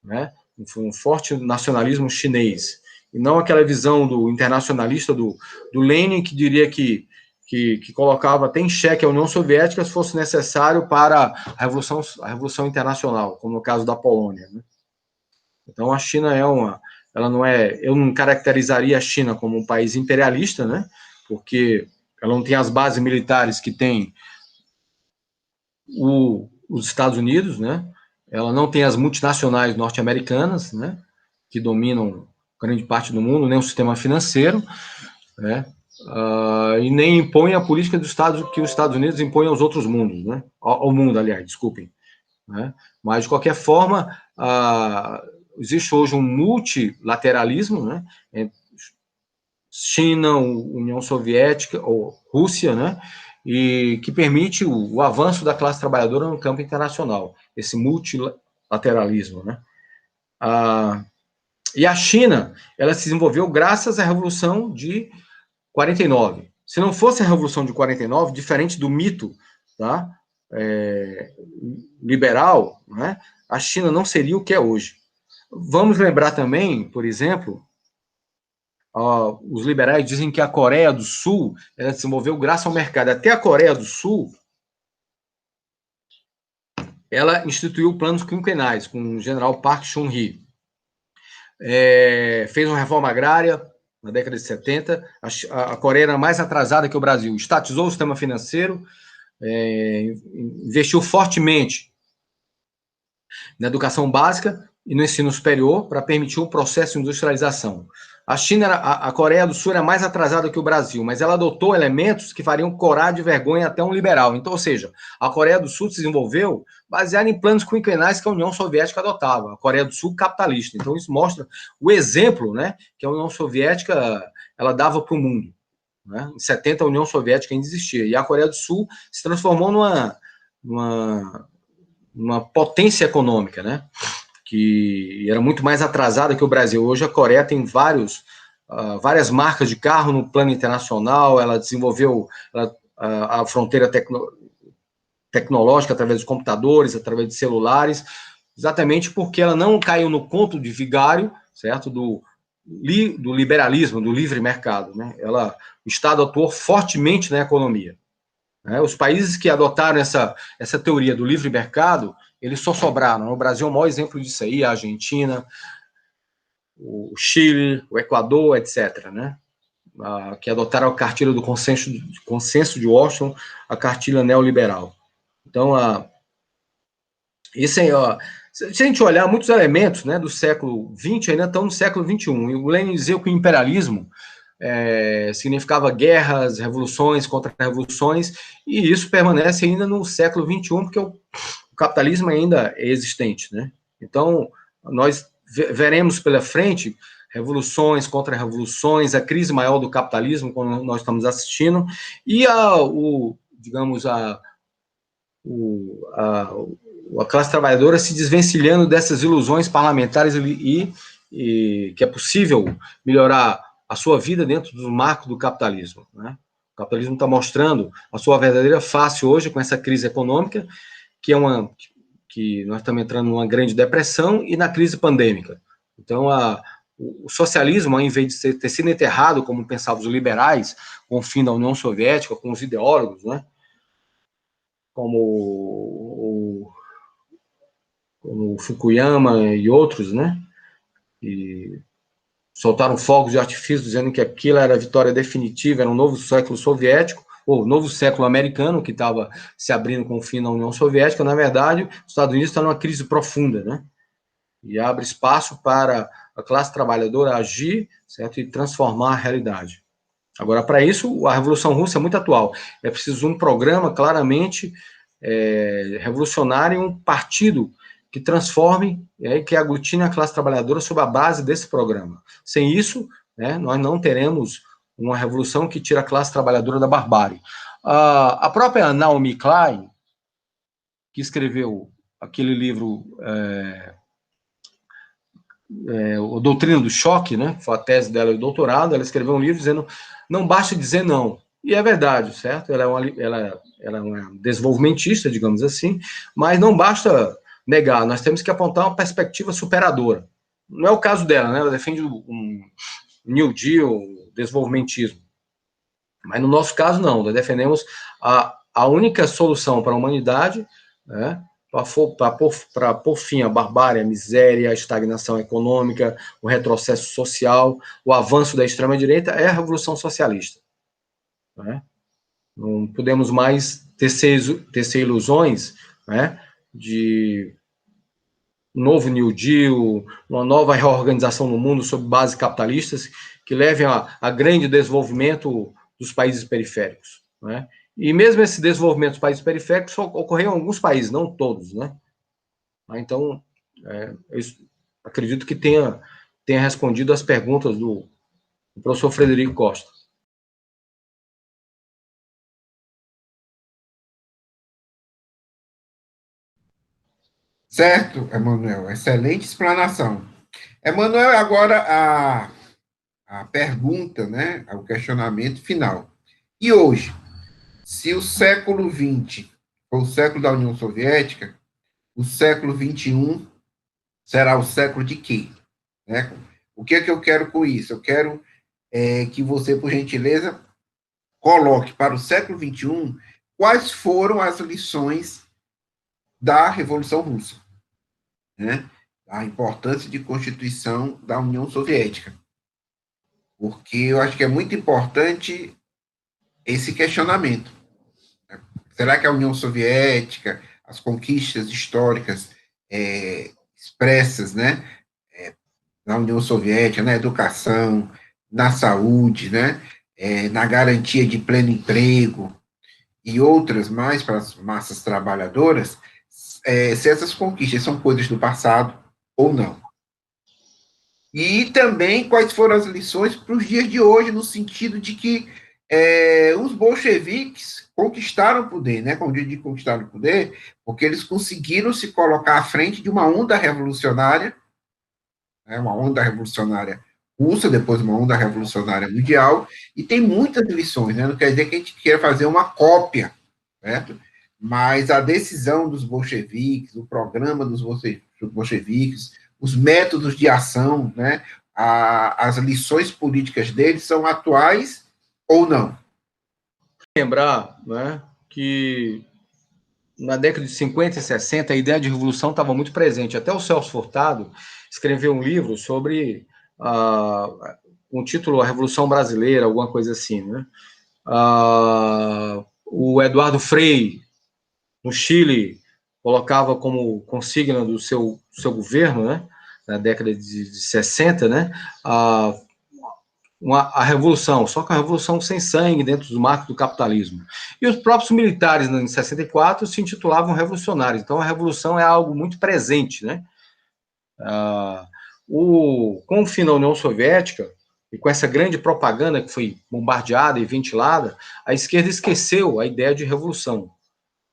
né? Um forte nacionalismo chinês, e não aquela visão do internacionalista do Lenin, que diria que colocava até em xeque a União Soviética se fosse necessário para a Revolução Internacional, como no caso da Polônia, né? Então a China ela não é, eu não caracterizaria a China como um país imperialista, né? Porque ela não tem as bases militares que tem os Estados Unidos, né? Ela não tem as multinacionais norte-americanas, né, que dominam grande parte do mundo, nem o sistema financeiro, né, e nem impõe a política que os Estados Unidos impõem aos outros mundos, né, ao mundo, aliás, desculpem, né. Mas, de qualquer forma, existe hoje um multilateralismo, né, China, União Soviética, ou Rússia, né, e que permite o avanço da classe trabalhadora no campo internacional, esse multilateralismo, né. E a China, ela se desenvolveu graças à Revolução de 49. Se não fosse a Revolução de 49, diferente do mito, tá, liberal, né, a China não seria o que é hoje. Vamos lembrar também, por exemplo, os liberais dizem que a Coreia do Sul ela se desenvolveu graças ao mercado. Até a Coreia do Sul, ela instituiu planos quinquenais com o general Park Chung-hee. Fez uma reforma agrária na década de 70. A Coreia era mais atrasada que o Brasil. Estatizou o sistema financeiro, investiu fortemente na educação básica e no ensino superior para permitir um processo de industrialização. A Coreia do Sul era mais atrasada que o Brasil, mas ela adotou elementos que fariam corar de vergonha até um liberal. Então, ou seja, a Coreia do Sul se desenvolveu baseada em planos quinquenais que a União Soviética adotava. A Coreia do Sul capitalista. Então, isso mostra o exemplo, né, que a União Soviética ela dava para o mundo, né? Em 70, a União Soviética ainda existia. E a Coreia do Sul se transformou numa potência econômica, né? Que era muito mais atrasada que o Brasil. Hoje a Coreia tem várias marcas de carro no plano internacional, ela desenvolveu a fronteira tecnológica através dos computadores, através de celulares, exatamente porque ela não caiu no conto de vigário, certo, do liberalismo, do livre mercado, né? O Estado atuou fortemente na economia, né? Os países que adotaram essa teoria do livre mercado, eles só sobraram. O Brasil é o maior exemplo disso aí, a Argentina, o Chile, o Equador, etc., né? Que adotaram a cartilha do consenso de Washington, a cartilha neoliberal. Então, se a gente olhar, muitos elementos, né, do século XX ainda estão no século XXI. E o Lenin dizia que o imperialismo significava guerras, revoluções, contra-revoluções, e isso permanece ainda no século XXI, porque o capitalismo ainda é existente, né? Então, nós veremos pela frente revoluções, contra-revoluções, a crise maior do capitalismo, como nós estamos assistindo, e a classe trabalhadora se desvencilhando dessas ilusões parlamentares e que é possível melhorar a sua vida dentro do marco do capitalismo, né? O capitalismo está mostrando a sua verdadeira face hoje com essa crise econômica, que nós estamos entrando numa grande depressão e na crise pandêmica. Então, o socialismo, ao invés de ter sido enterrado, como pensavam os liberais, com o fim da União Soviética, com os ideólogos, né, como o Fukuyama e outros, né, e soltaram fogos de artifício dizendo que aquilo era a vitória definitiva, era um novo século soviético, ou novo século americano, que estava se abrindo com o fim da União Soviética. Na verdade, os Estados Unidos estão numa crise profunda, né? E abre espaço para a classe trabalhadora agir, certo? E transformar a realidade. Agora, para isso, a Revolução Russa é muito atual. É preciso um programa claramente revolucionário, um partido que transforme, que aglutine a classe trabalhadora sob a base desse programa. Sem isso, né, nós não teremos uma revolução que tire a classe trabalhadora da barbárie. A própria Naomi Klein, que escreveu aquele livro, o Doutrina do Choque, né, foi a tese dela de doutorado, ela escreveu um livro dizendo, não basta dizer não. E é verdade, certo? Ela é uma desenvolvimentista, digamos assim, mas não basta negar, nós temos que apontar uma perspectiva superadora. Não é o caso dela, né? Ela defende um New Deal, desenvolvimentismo. Mas no nosso caso, não. Nós defendemos a única solução para a humanidade, né, para pôr fim à barbárie, à miséria, à estagnação econômica, o retrocesso social, o avanço da extrema-direita, é a revolução socialista. Né? Não podemos mais tecer ilusões, né, de um novo New Deal, uma nova reorganização no mundo sob bases capitalistas que levem a grande desenvolvimento dos países periféricos. Né? E mesmo esse desenvolvimento dos países periféricos só ocorreu em alguns países, não todos. Né? Então, eu acredito que tenha respondido às perguntas do professor Frederico Costa. Certo, Emanuel, excelente explanação. Emanuel, agora a pergunta, né, o questionamento final. E hoje, se o século XX foi o século da União Soviética, o século XXI será o século de quê? Né? O que é que eu quero com isso? Eu quero que você, por gentileza, coloque para o século XXI quais foram as lições da Revolução Russa, né? A importância de constituição da União Soviética. Porque eu acho que é muito importante esse questionamento. Será que a União Soviética, as conquistas históricas expressas, né, na União Soviética, na educação, na saúde, né, na garantia de pleno emprego e outras mais para as massas trabalhadoras, se essas conquistas são coisas do passado ou não. E também quais foram as lições para os dias de hoje, no sentido de que os bolcheviques conquistaram o poder, né? Como eu digo, conquistaram o poder, porque eles conseguiram se colocar à frente de uma onda revolucionária, né? Uma onda revolucionária russa, depois uma onda revolucionária mundial, e tem muitas lições, né? Não quer dizer que a gente queira fazer uma cópia, certo? Mas a decisão dos bolcheviques, o programa dos bolcheviques, os métodos de ação, né? As lições políticas deles são atuais ou não? Lembrar, né, que na década de 50 e 60 a ideia de revolução estava muito presente. Até o Celso Furtado escreveu um livro sobre um título A Revolução Brasileira, alguma coisa assim. Né? O Eduardo Frei, no Chile, colocava como consigna do seu governo, né, na década de 60, né, a revolução, só que a revolução sem sangue dentro do marco do capitalismo. E os próprios militares, em 64, se intitulavam revolucionários. Então, a revolução é algo muito presente, né? Com o fim da União Soviética, e com essa grande propaganda que foi bombardeada e ventilada, a esquerda esqueceu a ideia de revolução.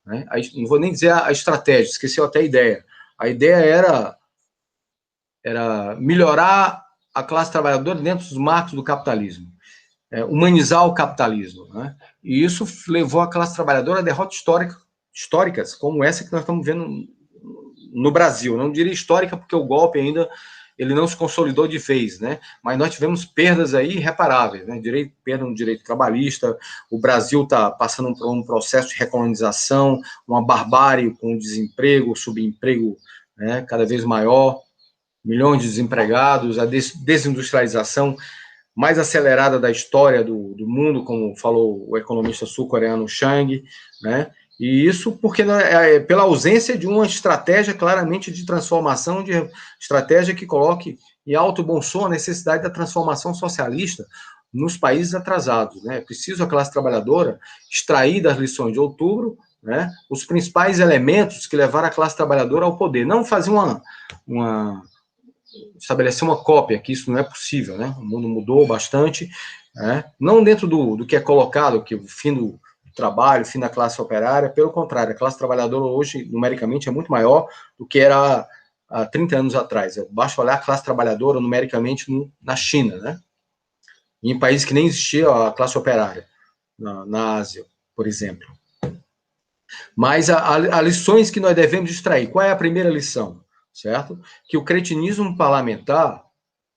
né? Não vou nem dizer a estratégia, esqueceu até a ideia. A ideia era melhorar a classe trabalhadora dentro dos marcos do capitalismo, humanizar o capitalismo, né? E isso levou a classe trabalhadora a derrotas históricas, como essa que nós estamos vendo no Brasil. Não diria histórica, porque o golpe ainda ele não se consolidou de vez, né? Mas nós tivemos perdas aí irreparáveis, né? Perda no direito trabalhista, o Brasil está passando por um processo de recolonização, uma barbárie com o desemprego, o subemprego, né, cada vez maior, milhões de desempregados, a desindustrialização mais acelerada da história do mundo, como falou o economista sul-coreano Chang, né? E isso porque pela ausência de uma estratégia claramente de transformação, de estratégia que coloque em alto bom som a necessidade da transformação socialista nos países atrasados, né? É preciso a classe trabalhadora extrair das lições de outubro, né, os principais elementos que levaram a classe trabalhadora ao poder, não fazer estabelecer uma cópia, que isso não é possível, né? O mundo mudou bastante, né? Não dentro do que é colocado, que o fim do trabalho, o fim da classe operária, pelo contrário, a classe trabalhadora hoje, numericamente, é muito maior do que era há 30 anos atrás. Basta olhar a classe trabalhadora numericamente na China, né? Em países que nem existia a classe operária, na Ásia, por exemplo. Mas há lições que nós devemos extrair. Qual é a primeira lição? Certo? Que o cretinismo parlamentar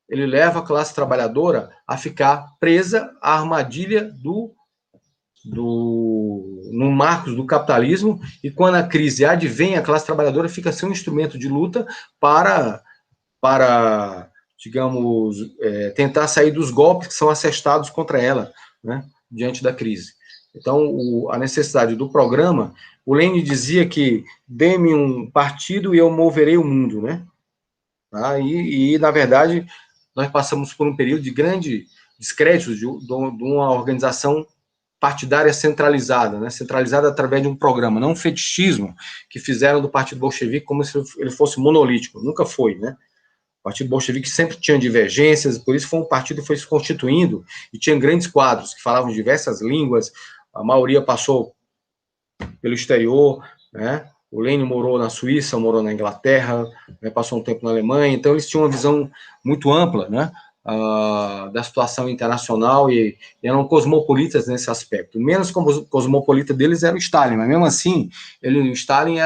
ele leva a classe trabalhadora a ficar presa à armadilha no marcos do capitalismo, e quando a crise advém, a classe trabalhadora fica sem um instrumento de luta para digamos, tentar sair dos golpes que são assestados contra ela, né, diante da crise. Então, a necessidade do programa, o Lenin dizia que dê-me um partido e eu moverei o mundo, né? Tá? Na verdade, nós passamos por um período de grande descrédito de uma organização partidária centralizada, né? Centralizada através de um programa, não um fetichismo que fizeram do Partido Bolchevique como se ele fosse monolítico. Nunca foi, né? O Partido Bolchevique sempre tinha divergências, por isso foi um partido que foi se constituindo e tinha grandes quadros que falavam diversas línguas, a maioria passou pelo exterior, né? O Lenin morou na Suíça, morou na Inglaterra, né? Passou um tempo na Alemanha, então eles tinham uma visão muito ampla, né? Da situação internacional e eram cosmopolitas nesse aspecto. O menos cosmopolita deles era o Stalin, mas mesmo assim, o Stalin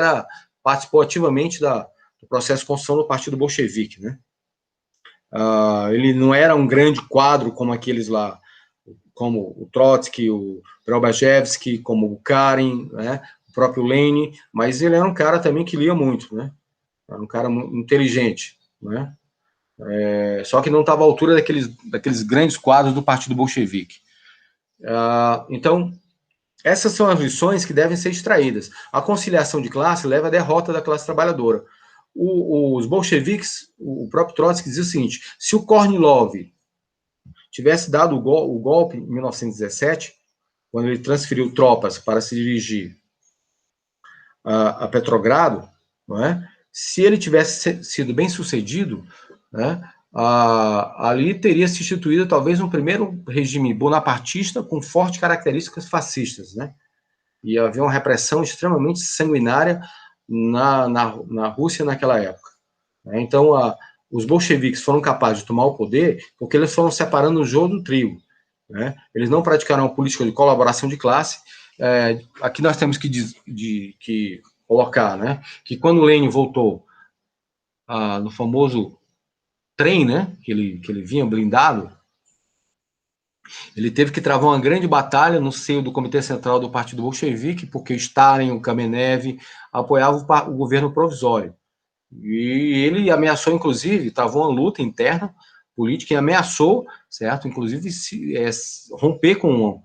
participou ativamente do processo de construção do Partido Bolchevique, né? Ele não era um grande quadro como aqueles lá, como o Trotsky, o Preobrazhevsky, como o Karin, né? O próprio Lenin, mas ele era um cara também que lia muito, né? Era um cara inteligente, né? Só que não estava à altura daqueles grandes quadros do Partido Bolchevique. Então, essas são as lições que devem ser extraídas. A conciliação de classe leva à derrota da classe trabalhadora. Os bolcheviques, o próprio Trotsky dizia o seguinte: se o Kornilov tivesse dado o golpe em 1917, quando ele transferiu tropas para se dirigir a Petrogrado, não é? Se ele tivesse sido bem sucedido, né, ali teria se instituído talvez um primeiro regime bonapartista com fortes características fascistas, né? E havia uma repressão extremamente sanguinária na Rússia naquela época. Então, os bolcheviques foram capazes de tomar o poder porque eles foram separando o joio do trigo, né? Eles não praticaram uma política de colaboração de classe. Aqui nós temos que colocar, né, que quando o Lenin voltou no famoso trem, né, que ele vinha blindado, ele teve que travar uma grande batalha no seio do Comitê Central do Partido Bolchevique, porque Stalin, o Kamenev, apoiavam o governo provisório. E ele ameaçou, inclusive, travou uma luta interna política e ameaçou, certo, inclusive, romper com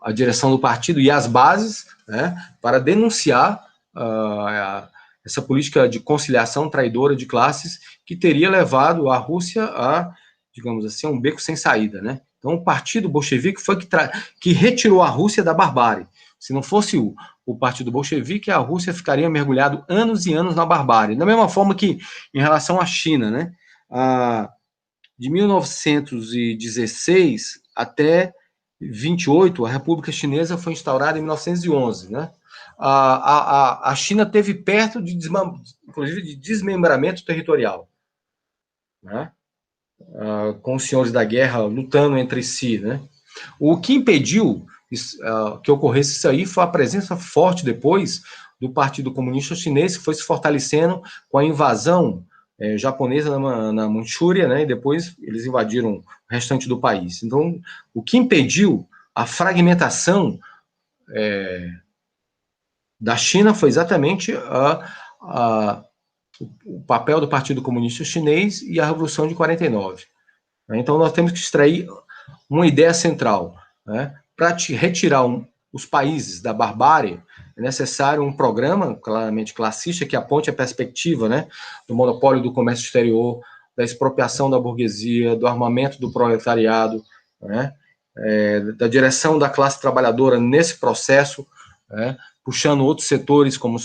a direção do partido e as bases, né, para denunciar essa política de conciliação traidora de classes que teria levado a Rússia a, digamos assim, um beco sem saída, né? Então, o Partido Bolchevique foi que retirou a Rússia da barbárie. Se não fosse o Partido Bolchevique, a Rússia ficaria mergulhado anos e anos na barbárie. Da mesma forma que, em relação à China, né? De 1916 até 28, a República Chinesa foi instaurada em 1911, né? a China teve perto de, inclusive, de desmembramento territorial, né? Com os senhores da guerra lutando entre si, né? O que impediu que ocorresse isso aí foi a presença forte depois do Partido Comunista Chinês, que foi se fortalecendo com a invasão japonesa na Manchúria, né? E depois eles invadiram o restante do país. Então, o que impediu a fragmentação da China foi exatamente o papel do Partido Comunista Chinês e a Revolução de 49. Então, nós temos que extrair uma ideia central, né? Para retirar os países da barbárie, é necessário um programa claramente classista que aponte a perspectiva, né, do monopólio do comércio exterior, da expropriação da burguesia, do armamento do proletariado, né, da direção da classe trabalhadora nesse processo, né, puxando outros setores como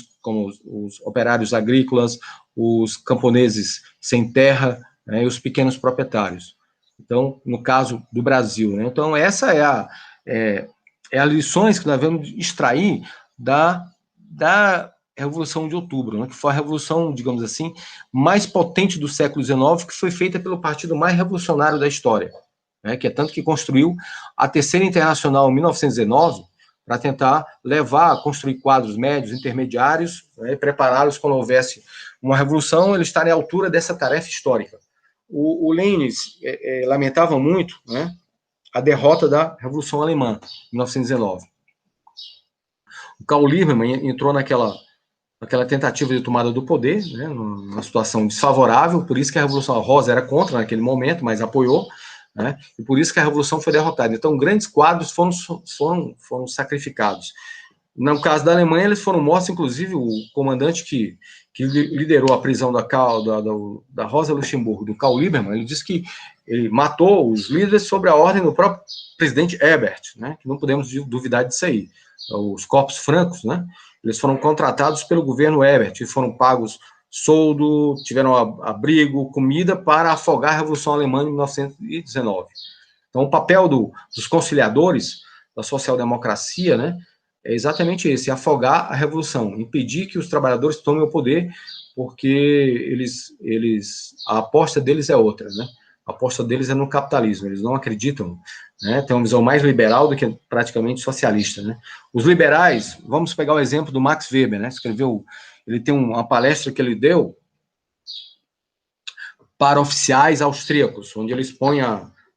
os operários agrícolas, os camponeses sem terra, né, e os pequenos proprietários. Então, no caso do Brasil, né? Então, essa é as lições que nós vamos extrair da Revolução de Outubro, né? Que foi a revolução, digamos assim, mais potente do século XIX, que foi feita pelo partido mais revolucionário da história, né? Que é tanto que construiu a Terceira Internacional em 1919 para tentar levar a construir quadros médios, intermediários, né? E prepará-los quando houvesse uma revolução, eles estarem à altura dessa tarefa histórica. O Lenin lamentava muito, né, a derrota da Revolução Alemã, em 1919. O Karl Liebknecht entrou naquela tentativa de tomada do poder, né, numa situação desfavorável, por isso que a Revolução Rosa era contra naquele momento, mas apoiou, né, e por isso que a Revolução foi derrotada. Então, grandes quadros foram sacrificados. No caso da Alemanha, eles foram mortos, inclusive o comandante que liderou a prisão da Rosa Luxemburgo, do Karl Liebknecht, ele disse que ele matou os líderes sob a ordem do próprio presidente Ebert, né, que não podemos duvidar disso aí. Os corpos francos, né, eles foram contratados pelo governo Ebert, e foram pagos soldo, tiveram abrigo, comida para afogar a Revolução Alemã em 1919. Então, o papel dos conciliadores da social-democracia, né, é exatamente esse, afogar a revolução, impedir que os trabalhadores tomem o poder, porque a aposta deles é outra, né? A aposta deles é no capitalismo, eles não acreditam, né? Tem uma visão mais liberal do que praticamente socialista, né? Os liberais, vamos pegar o exemplo do Max Weber, né? Ele tem uma palestra que ele deu para oficiais austríacos, onde ele expõe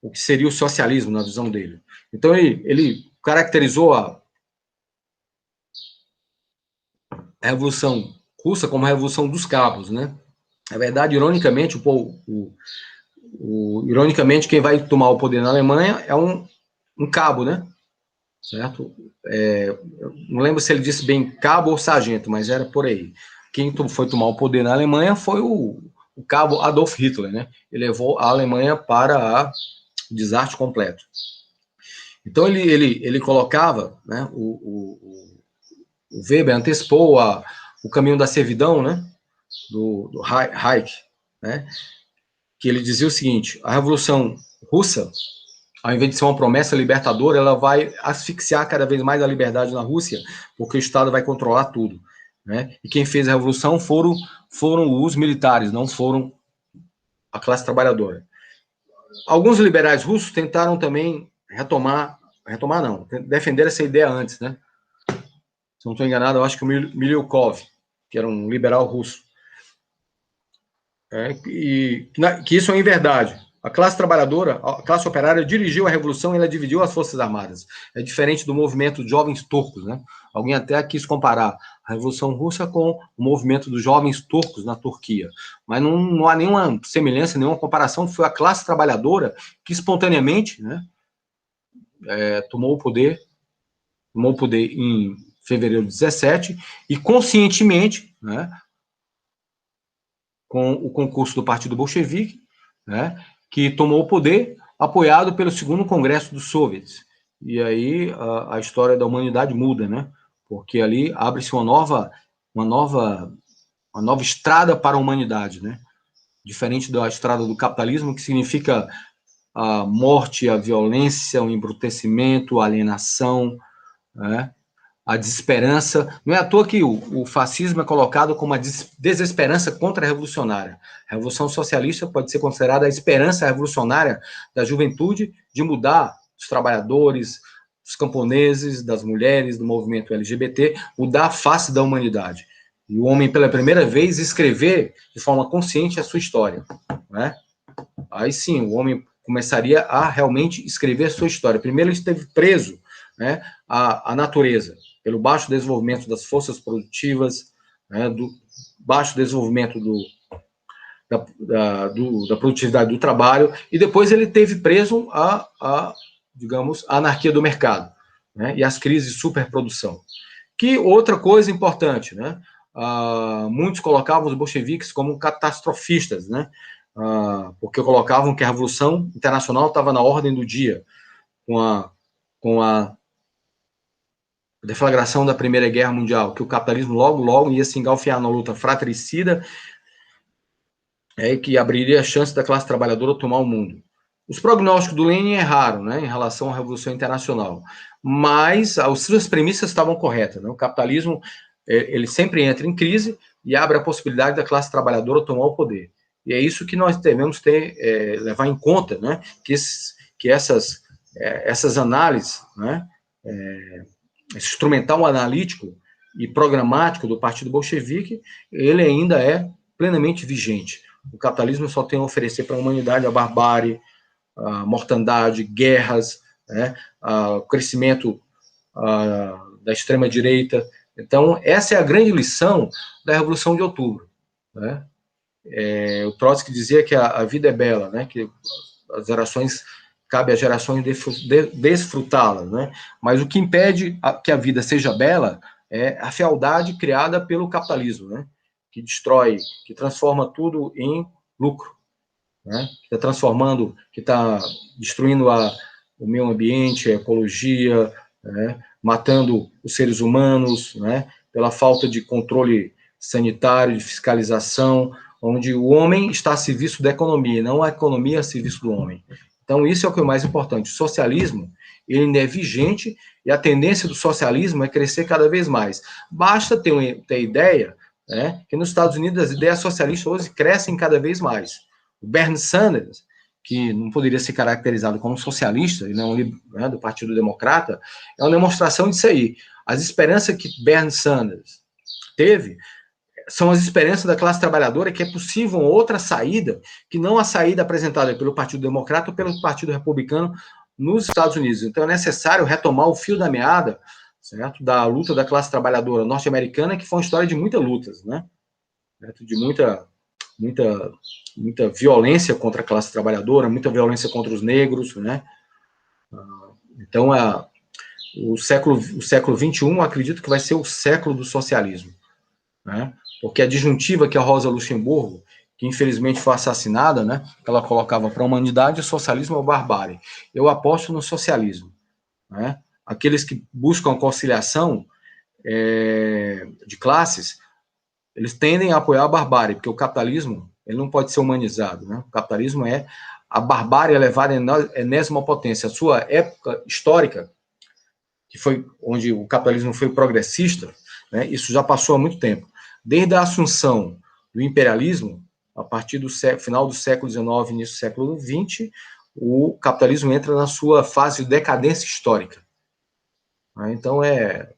o que seria o socialismo na visão dele. Então, ele caracterizou a Revolução Russa como a Revolução dos Cabos, né? Na verdade, ironicamente, ironicamente, quem vai tomar o poder na Alemanha é um cabo, né? Certo? Não lembro se ele disse bem cabo ou sargento, mas era por aí. Quem foi tomar o poder na Alemanha foi o cabo Adolf Hitler, né? Ele levou a Alemanha para o desastre completo. Então, ele colocava, né, o Weber antecipou o caminho da servidão, né, do Reich, né, que ele dizia o seguinte: a Revolução Russa, ao invés de ser uma promessa libertadora, ela vai asfixiar cada vez mais a liberdade na Rússia, porque o Estado vai controlar tudo, né? E quem fez a Revolução foram os militares, não foram a classe trabalhadora. Alguns liberais russos tentaram também defender essa ideia antes, né? Se não estou enganado, eu acho que o Milyukov, que era um liberal russo, que isso é em verdade. A classe trabalhadora, a classe operária dirigiu a revolução e ela dividiu as forças armadas. É diferente do movimento de jovens turcos, né? Alguém até quis comparar a Revolução Russa com o movimento dos jovens turcos na Turquia. Mas não há nenhuma semelhança, nenhuma comparação. Foi a classe trabalhadora que espontaneamente, né, tomou o poder em fevereiro de 17 e conscientemente, né, com o concurso do Partido Bolchevique, né, que tomou o poder, apoiado pelo segundo Congresso dos Soviets. E aí a história da humanidade muda, né? Porque ali abre-se uma nova estrada para a humanidade, né? Diferente da estrada do capitalismo, que significa a morte, a violência, o embrutecimento, a alienação, né? a desesperança. Não é à toa que o fascismo é colocado como a desesperança contra-revolucionária. A Revolução Socialista pode ser considerada a esperança revolucionária da juventude de mudar os trabalhadores, dos camponeses, das mulheres, do movimento LGBT, mudar a face da humanidade. E o homem, pela primeira vez, escrever de forma consciente a sua história, né? Aí sim, o homem começaria a realmente escrever a sua história. Primeiro ele esteve preso, né, à natureza, pelo baixo desenvolvimento das forças produtivas, né, do baixo desenvolvimento da produtividade do trabalho, e depois ele esteve preso digamos, a anarquia do mercado, né, e as crises de superprodução. Que outra coisa importante, né, muitos colocavam os bolcheviques como catastrofistas, né, porque colocavam que a Revolução Internacional estava na ordem do dia, com a deflagração da Primeira Guerra Mundial, que o capitalismo logo ia se engalfiar na luta fratricida, que abriria a chance da classe trabalhadora tomar o mundo. Os prognósticos do Lenin erraram, né, em relação à Revolução Internacional, mas as suas premissas estavam corretas, né? O capitalismo ele sempre entra em crise e abre a possibilidade da classe trabalhadora tomar o poder. E é isso que nós devemos levar em conta, né, que essas análises, né, esse instrumental analítico e programático do Partido Bolchevique, ele ainda é plenamente vigente. O capitalismo só tem a oferecer para a humanidade a barbárie, a mortandade, guerras, né, o crescimento da extrema-direita. Então, essa é a grande lição da Revolução de Outubro, né? O Trotsky dizia que a vida é bela, né, que as gerações, cabe às gerações desfrutá-la, né? Mas o que impede que a vida seja bela é a fealdade criada pelo capitalismo, né, que destrói, que transforma tudo em lucro, né, que está destruindo o meio ambiente, a ecologia, né, matando os seres humanos, né, pela falta de controle sanitário, de fiscalização, onde o homem está a serviço da economia, não a economia a serviço do homem. Então, isso é o que é o mais importante. O socialismo, ele ainda é vigente e a tendência do socialismo é crescer cada vez mais. Basta ter ideia, né, que nos Estados Unidos as ideias socialistas hoje crescem cada vez mais. O Bernie Sanders, que não poderia ser caracterizado como socialista, e não, né, do Partido Democrata, é uma demonstração disso aí. As esperanças que Bernie Sanders teve são as esperanças da classe trabalhadora, que é possível outra saída, que não a saída apresentada pelo Partido Democrata ou pelo Partido Republicano nos Estados Unidos. Então é necessário retomar o fio da meada, certo, da luta da classe trabalhadora norte-americana, que foi uma história de muitas lutas, né, de muita violência contra a classe trabalhadora, muita violência contra os negros, né? Então, o século XXI, acredito que vai ser o século do socialismo, né? Porque a disjuntiva que a Rosa Luxemburgo, que infelizmente foi assassinada, né, ela colocava para a humanidade: o socialismo ou barbárie. Eu aposto no socialismo, né? Aqueles que buscam conciliação de classes, eles tendem a apoiar a barbárie, porque o capitalismo, ele não pode ser humanizado, né? O capitalismo é a barbárie elevada à enésima potência. A sua época histórica, que foi onde o capitalismo foi progressista, né, isso já passou há muito tempo. Desde a assunção do imperialismo, a partir do final do século XIX, início do século XX, o capitalismo entra na sua fase de decadência histórica. Então, é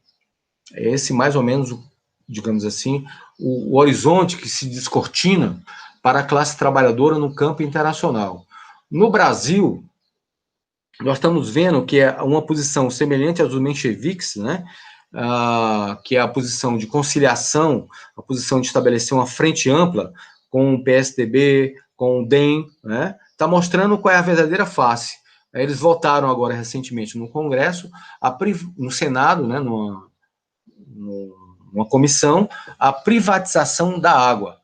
esse mais ou menos, digamos assim, o horizonte que se descortina para a classe trabalhadora no campo internacional. No Brasil, nós estamos vendo que é uma posição semelhante aos mencheviques, né? Que é a posição de conciliação, a posição de estabelecer uma frente ampla com o PSDB, com o DEM, né? Está mostrando qual é a verdadeira face. Eles votaram agora recentemente no Congresso, no Senado, né? Numa comissão, a privatização da água,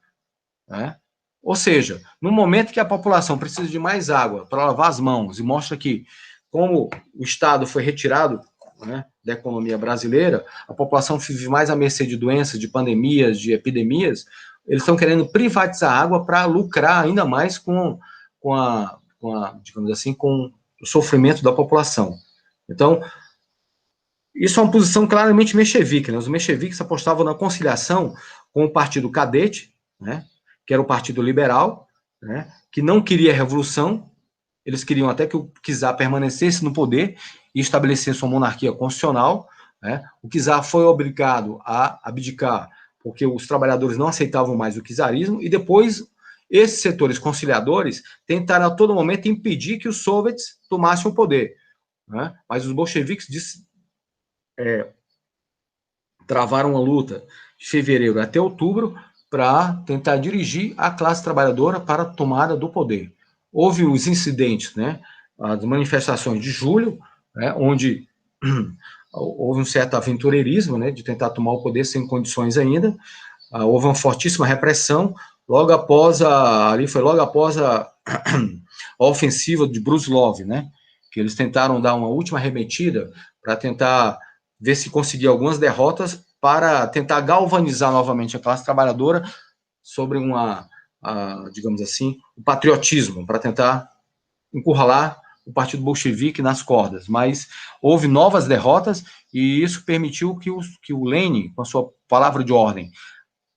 né? Ou seja, no momento que a população precisa de mais água para lavar as mãos, e mostra que, como o Estado foi retirado, né, da economia brasileira, a população vive mais à mercê de doenças, de pandemias, de epidemias, eles estão querendo privatizar a água para lucrar ainda mais digamos assim, com o sofrimento da população. Então, isso é uma posição claramente menchevique, né? Os mencheviques apostavam na conciliação com o partido cadete, né? Que era o Partido Liberal, né? Que não queria revolução, eles queriam até que o czar permanecesse no poder e estabelecesse uma monarquia constitucional, né? O czar foi obrigado a abdicar porque os trabalhadores não aceitavam mais o czarismo, e depois esses setores conciliadores tentaram a todo momento impedir que os soviets tomassem o poder, né? Mas os bolcheviques travaram uma luta de fevereiro até outubro para tentar dirigir a classe trabalhadora para a tomada do poder. Houve os incidentes, né, as manifestações de julho, né, onde houve um certo aventureirismo, né, de tentar tomar o poder sem condições ainda. Houve uma fortíssima repressão. Logo após a ofensiva de Brusilov, né, que eles tentaram dar uma última arremetida para tentar ver se conseguia algumas derrotas para tentar galvanizar novamente a classe trabalhadora sobre digamos assim, o patriotismo, para tentar encurralar o Partido Bolchevique nas cordas. Mas houve novas derrotas e isso permitiu que o Lenin, com a sua palavra de ordem,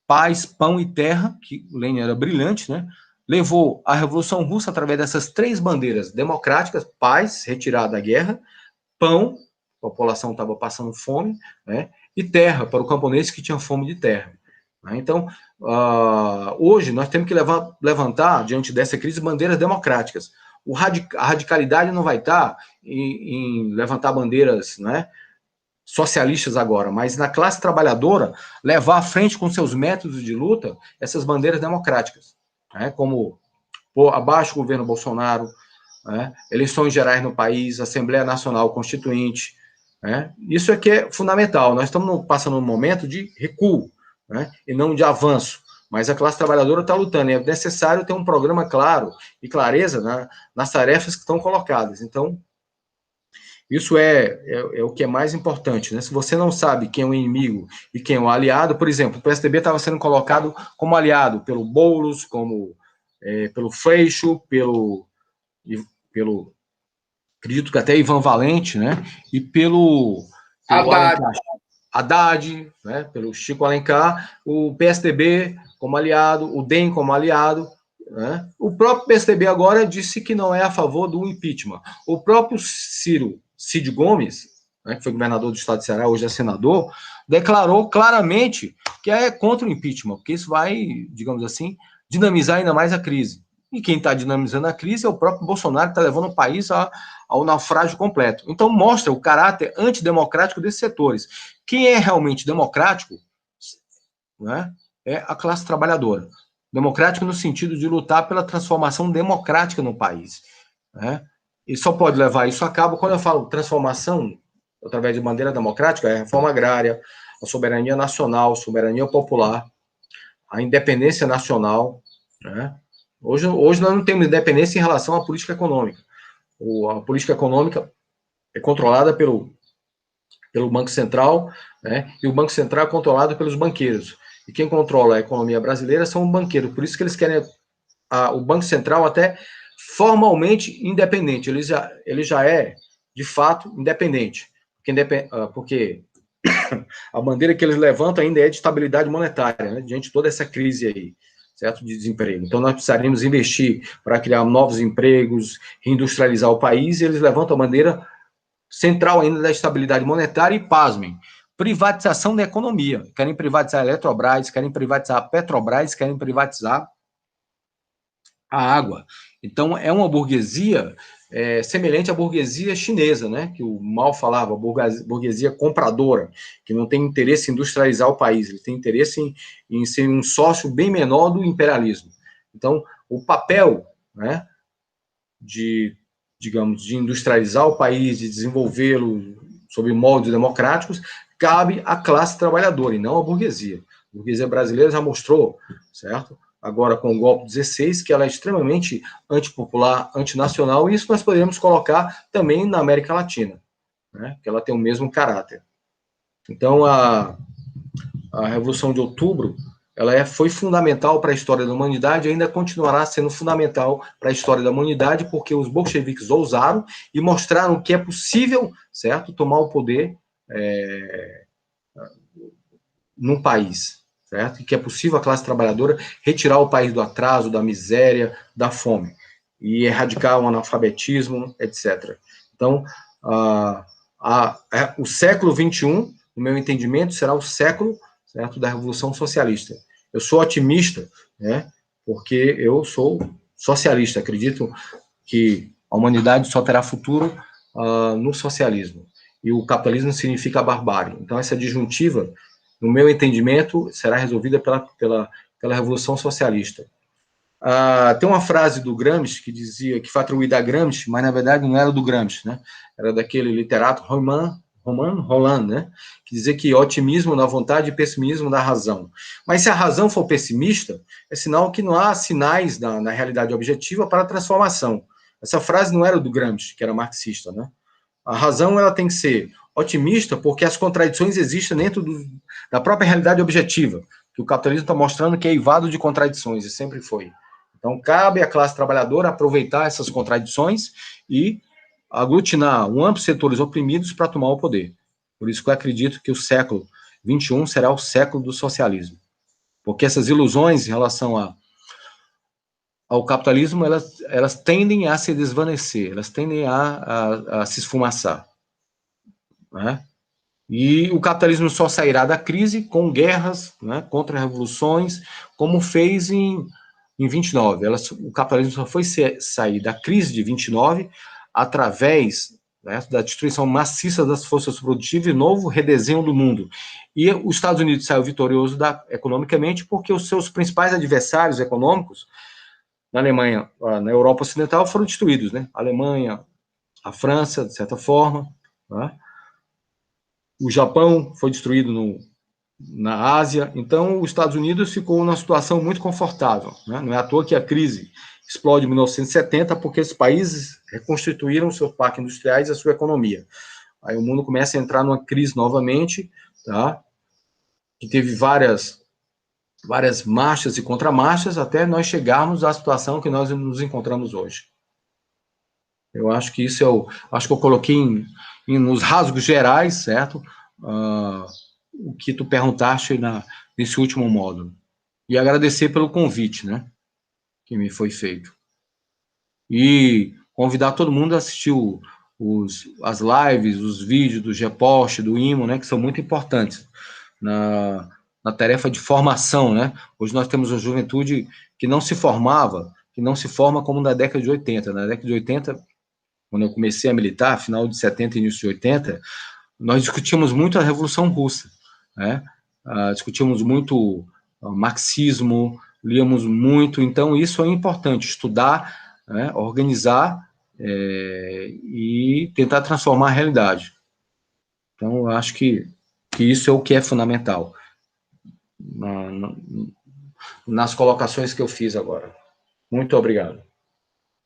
paz, pão e terra, que o Lenin era brilhante, né, levou a Revolução Russa através dessas três bandeiras democráticas: paz, retirada da guerra; pão, a população estava passando fome, né, e terra, para o camponês que tinha fome de terra. Então, hoje, nós temos que levantar, diante dessa crise, bandeiras democráticas. A radicalidade não vai estar em levantar bandeiras, né, socialistas agora, mas na classe trabalhadora, levar à frente com seus métodos de luta essas bandeiras democráticas, né, como pôr abaixo o governo Bolsonaro, né, eleições gerais no país, Assembleia Nacional Constituinte, né, isso é que é fundamental. Nós estamos passando um momento de recuo, né, e não de avanço, mas a classe trabalhadora está lutando, e é necessário ter um programa claro e clareza, né, nas tarefas que estão colocadas. Então, isso é o que é mais importante, né? Se você não sabe quem é o inimigo e quem é o aliado, por exemplo, o PSDB estava sendo colocado como aliado pelo Boulos, pelo Freixo, pelo acredito que até Ivan Valente, né? E pelo Haddad, né? Pelo Chico Alencar, o PSDB como aliado, o DEM como aliado, né? O próprio PSDB agora disse que não é a favor do impeachment. O próprio Cid Gomes, né, que foi governador do estado de Ceará, hoje é senador, declarou claramente que é contra o impeachment, porque isso vai, digamos assim, dinamizar ainda mais a crise. E quem está dinamizando a crise é o próprio Bolsonaro, que está levando o país ao naufrágio completo. Então, mostra o caráter antidemocrático desses setores. Quem é realmente democrático, né, é a classe trabalhadora. Democrático no sentido de lutar pela transformação democrática no país, né? E só pode levar isso a cabo quando eu falo transformação através de bandeira democrática, é a reforma agrária, a soberania nacional, soberania popular, a independência nacional, né? Hoje nós não temos independência em relação à política econômica. A política econômica é controlada pelo Banco Central, né? E o Banco Central é controlado pelos banqueiros. E quem controla a economia brasileira são os banqueiros. Por isso que eles querem o Banco Central até formalmente independente. Ele já é, de fato, independente. Porque a bandeira que eles levantam ainda é de estabilidade monetária, né, diante de toda essa crise aí, certo? De desemprego. Então, nós precisaríamos investir para criar novos empregos, reindustrializar o país, e eles levantam a bandeira central ainda da estabilidade monetária e, pasmem, privatização da economia. Querem privatizar a Eletrobras, querem privatizar a Petrobras, querem privatizar a água. Então, é uma burguesia semelhante à burguesia chinesa, né, que o Mao falava, burguesia compradora, que não tem interesse em industrializar o país, ele tem interesse em ser um sócio bem menor do imperialismo. Então, o papel, né, digamos, de industrializar o país, de desenvolvê-lo sob moldes democráticos, cabe à classe trabalhadora e não à burguesia. A burguesia brasileira já mostrou, certo? Agora com o golpe 16, que ela é extremamente antipopular, antinacional, e isso nós podemos colocar também na América Latina, né? Que ela tem o mesmo caráter. Então, a Revolução de Outubro, foi fundamental para a história da humanidade e ainda continuará sendo fundamental para a história da humanidade, porque os bolcheviques ousaram e mostraram que é possível, certo, tomar o poder num país, certo? E que é possível a classe trabalhadora retirar o país do atraso, da miséria, da fome, e erradicar o analfabetismo, etc. Então, o século XXI, no meu entendimento, será o século, certo, da Revolução Socialista. Eu sou otimista, né, porque eu sou socialista, acredito que a humanidade só terá futuro no socialismo. E o capitalismo significa a barbárie. Então, essa disjuntiva, no meu entendimento, será resolvida pela Revolução Socialista. Tem uma frase do Gramsci que dizia, que foi atribuída a Gramsci, mas na verdade não era do Gramsci, né? Era daquele literato Romain Rolland, né? Que dizia que otimismo na vontade e pessimismo na razão. Mas se a razão for pessimista, é sinal que não há sinais na realidade objetiva para a transformação. Essa frase não era do Gramsci, que era marxista, né? A razão ela tem que ser otimista porque as contradições existem dentro da própria realidade objetiva, que o capitalismo está mostrando que é eivado de contradições, e sempre foi. Então, cabe à classe trabalhadora aproveitar essas contradições e aglutinar um amplo setores oprimidos para tomar o poder. Por isso que eu acredito que o século XXI será o século do socialismo. Porque essas ilusões em relação ao capitalismo, elas tendem a se desvanecer, elas tendem a se esfumaçar. Né? E o capitalismo só sairá da crise com guerras, né, contra-revoluções, como fez em 29. O capitalismo só foi sair da crise de 29 através, né, da destruição maciça das forças produtivas e novo redesenho do mundo. E os Estados Unidos saiu vitorioso economicamente porque os seus principais adversários econômicos na Alemanha, na Europa Ocidental, foram destruídos. Né? A Alemanha, a França, de certa forma, né? O Japão foi destruído na Ásia, então os Estados Unidos ficou numa situação muito confortável. Né? Não é à toa que a crise explode em 1970, porque esses países reconstituíram seus parques industriais e a sua economia. Aí o mundo começa a entrar numa crise novamente, tá? Que teve várias marchas e contramarchas, até nós chegarmos à situação que nós nos encontramos hoje. Eu acho que isso acho que eu coloquei nos rasgos gerais, certo? O que tu perguntaste nesse último módulo. E agradecer pelo convite, né? Que me foi feito. E convidar todo mundo a assistir as lives, os vídeos do GEPOST, do IMO, né? Que são muito importantes na tarefa de formação, né? Hoje nós temos uma juventude que não se formava, que não se forma como na década de 80. Na década de 80, quando eu comecei a militar, final de 70 e início de 80, nós discutimos muito a Revolução Russa, né? Discutimos muito marxismo, líamos muito, então isso é importante, estudar, né? Organizar e tentar transformar a realidade. Então, eu acho que isso é o que é fundamental nas colocações que eu fiz agora. Muito obrigado.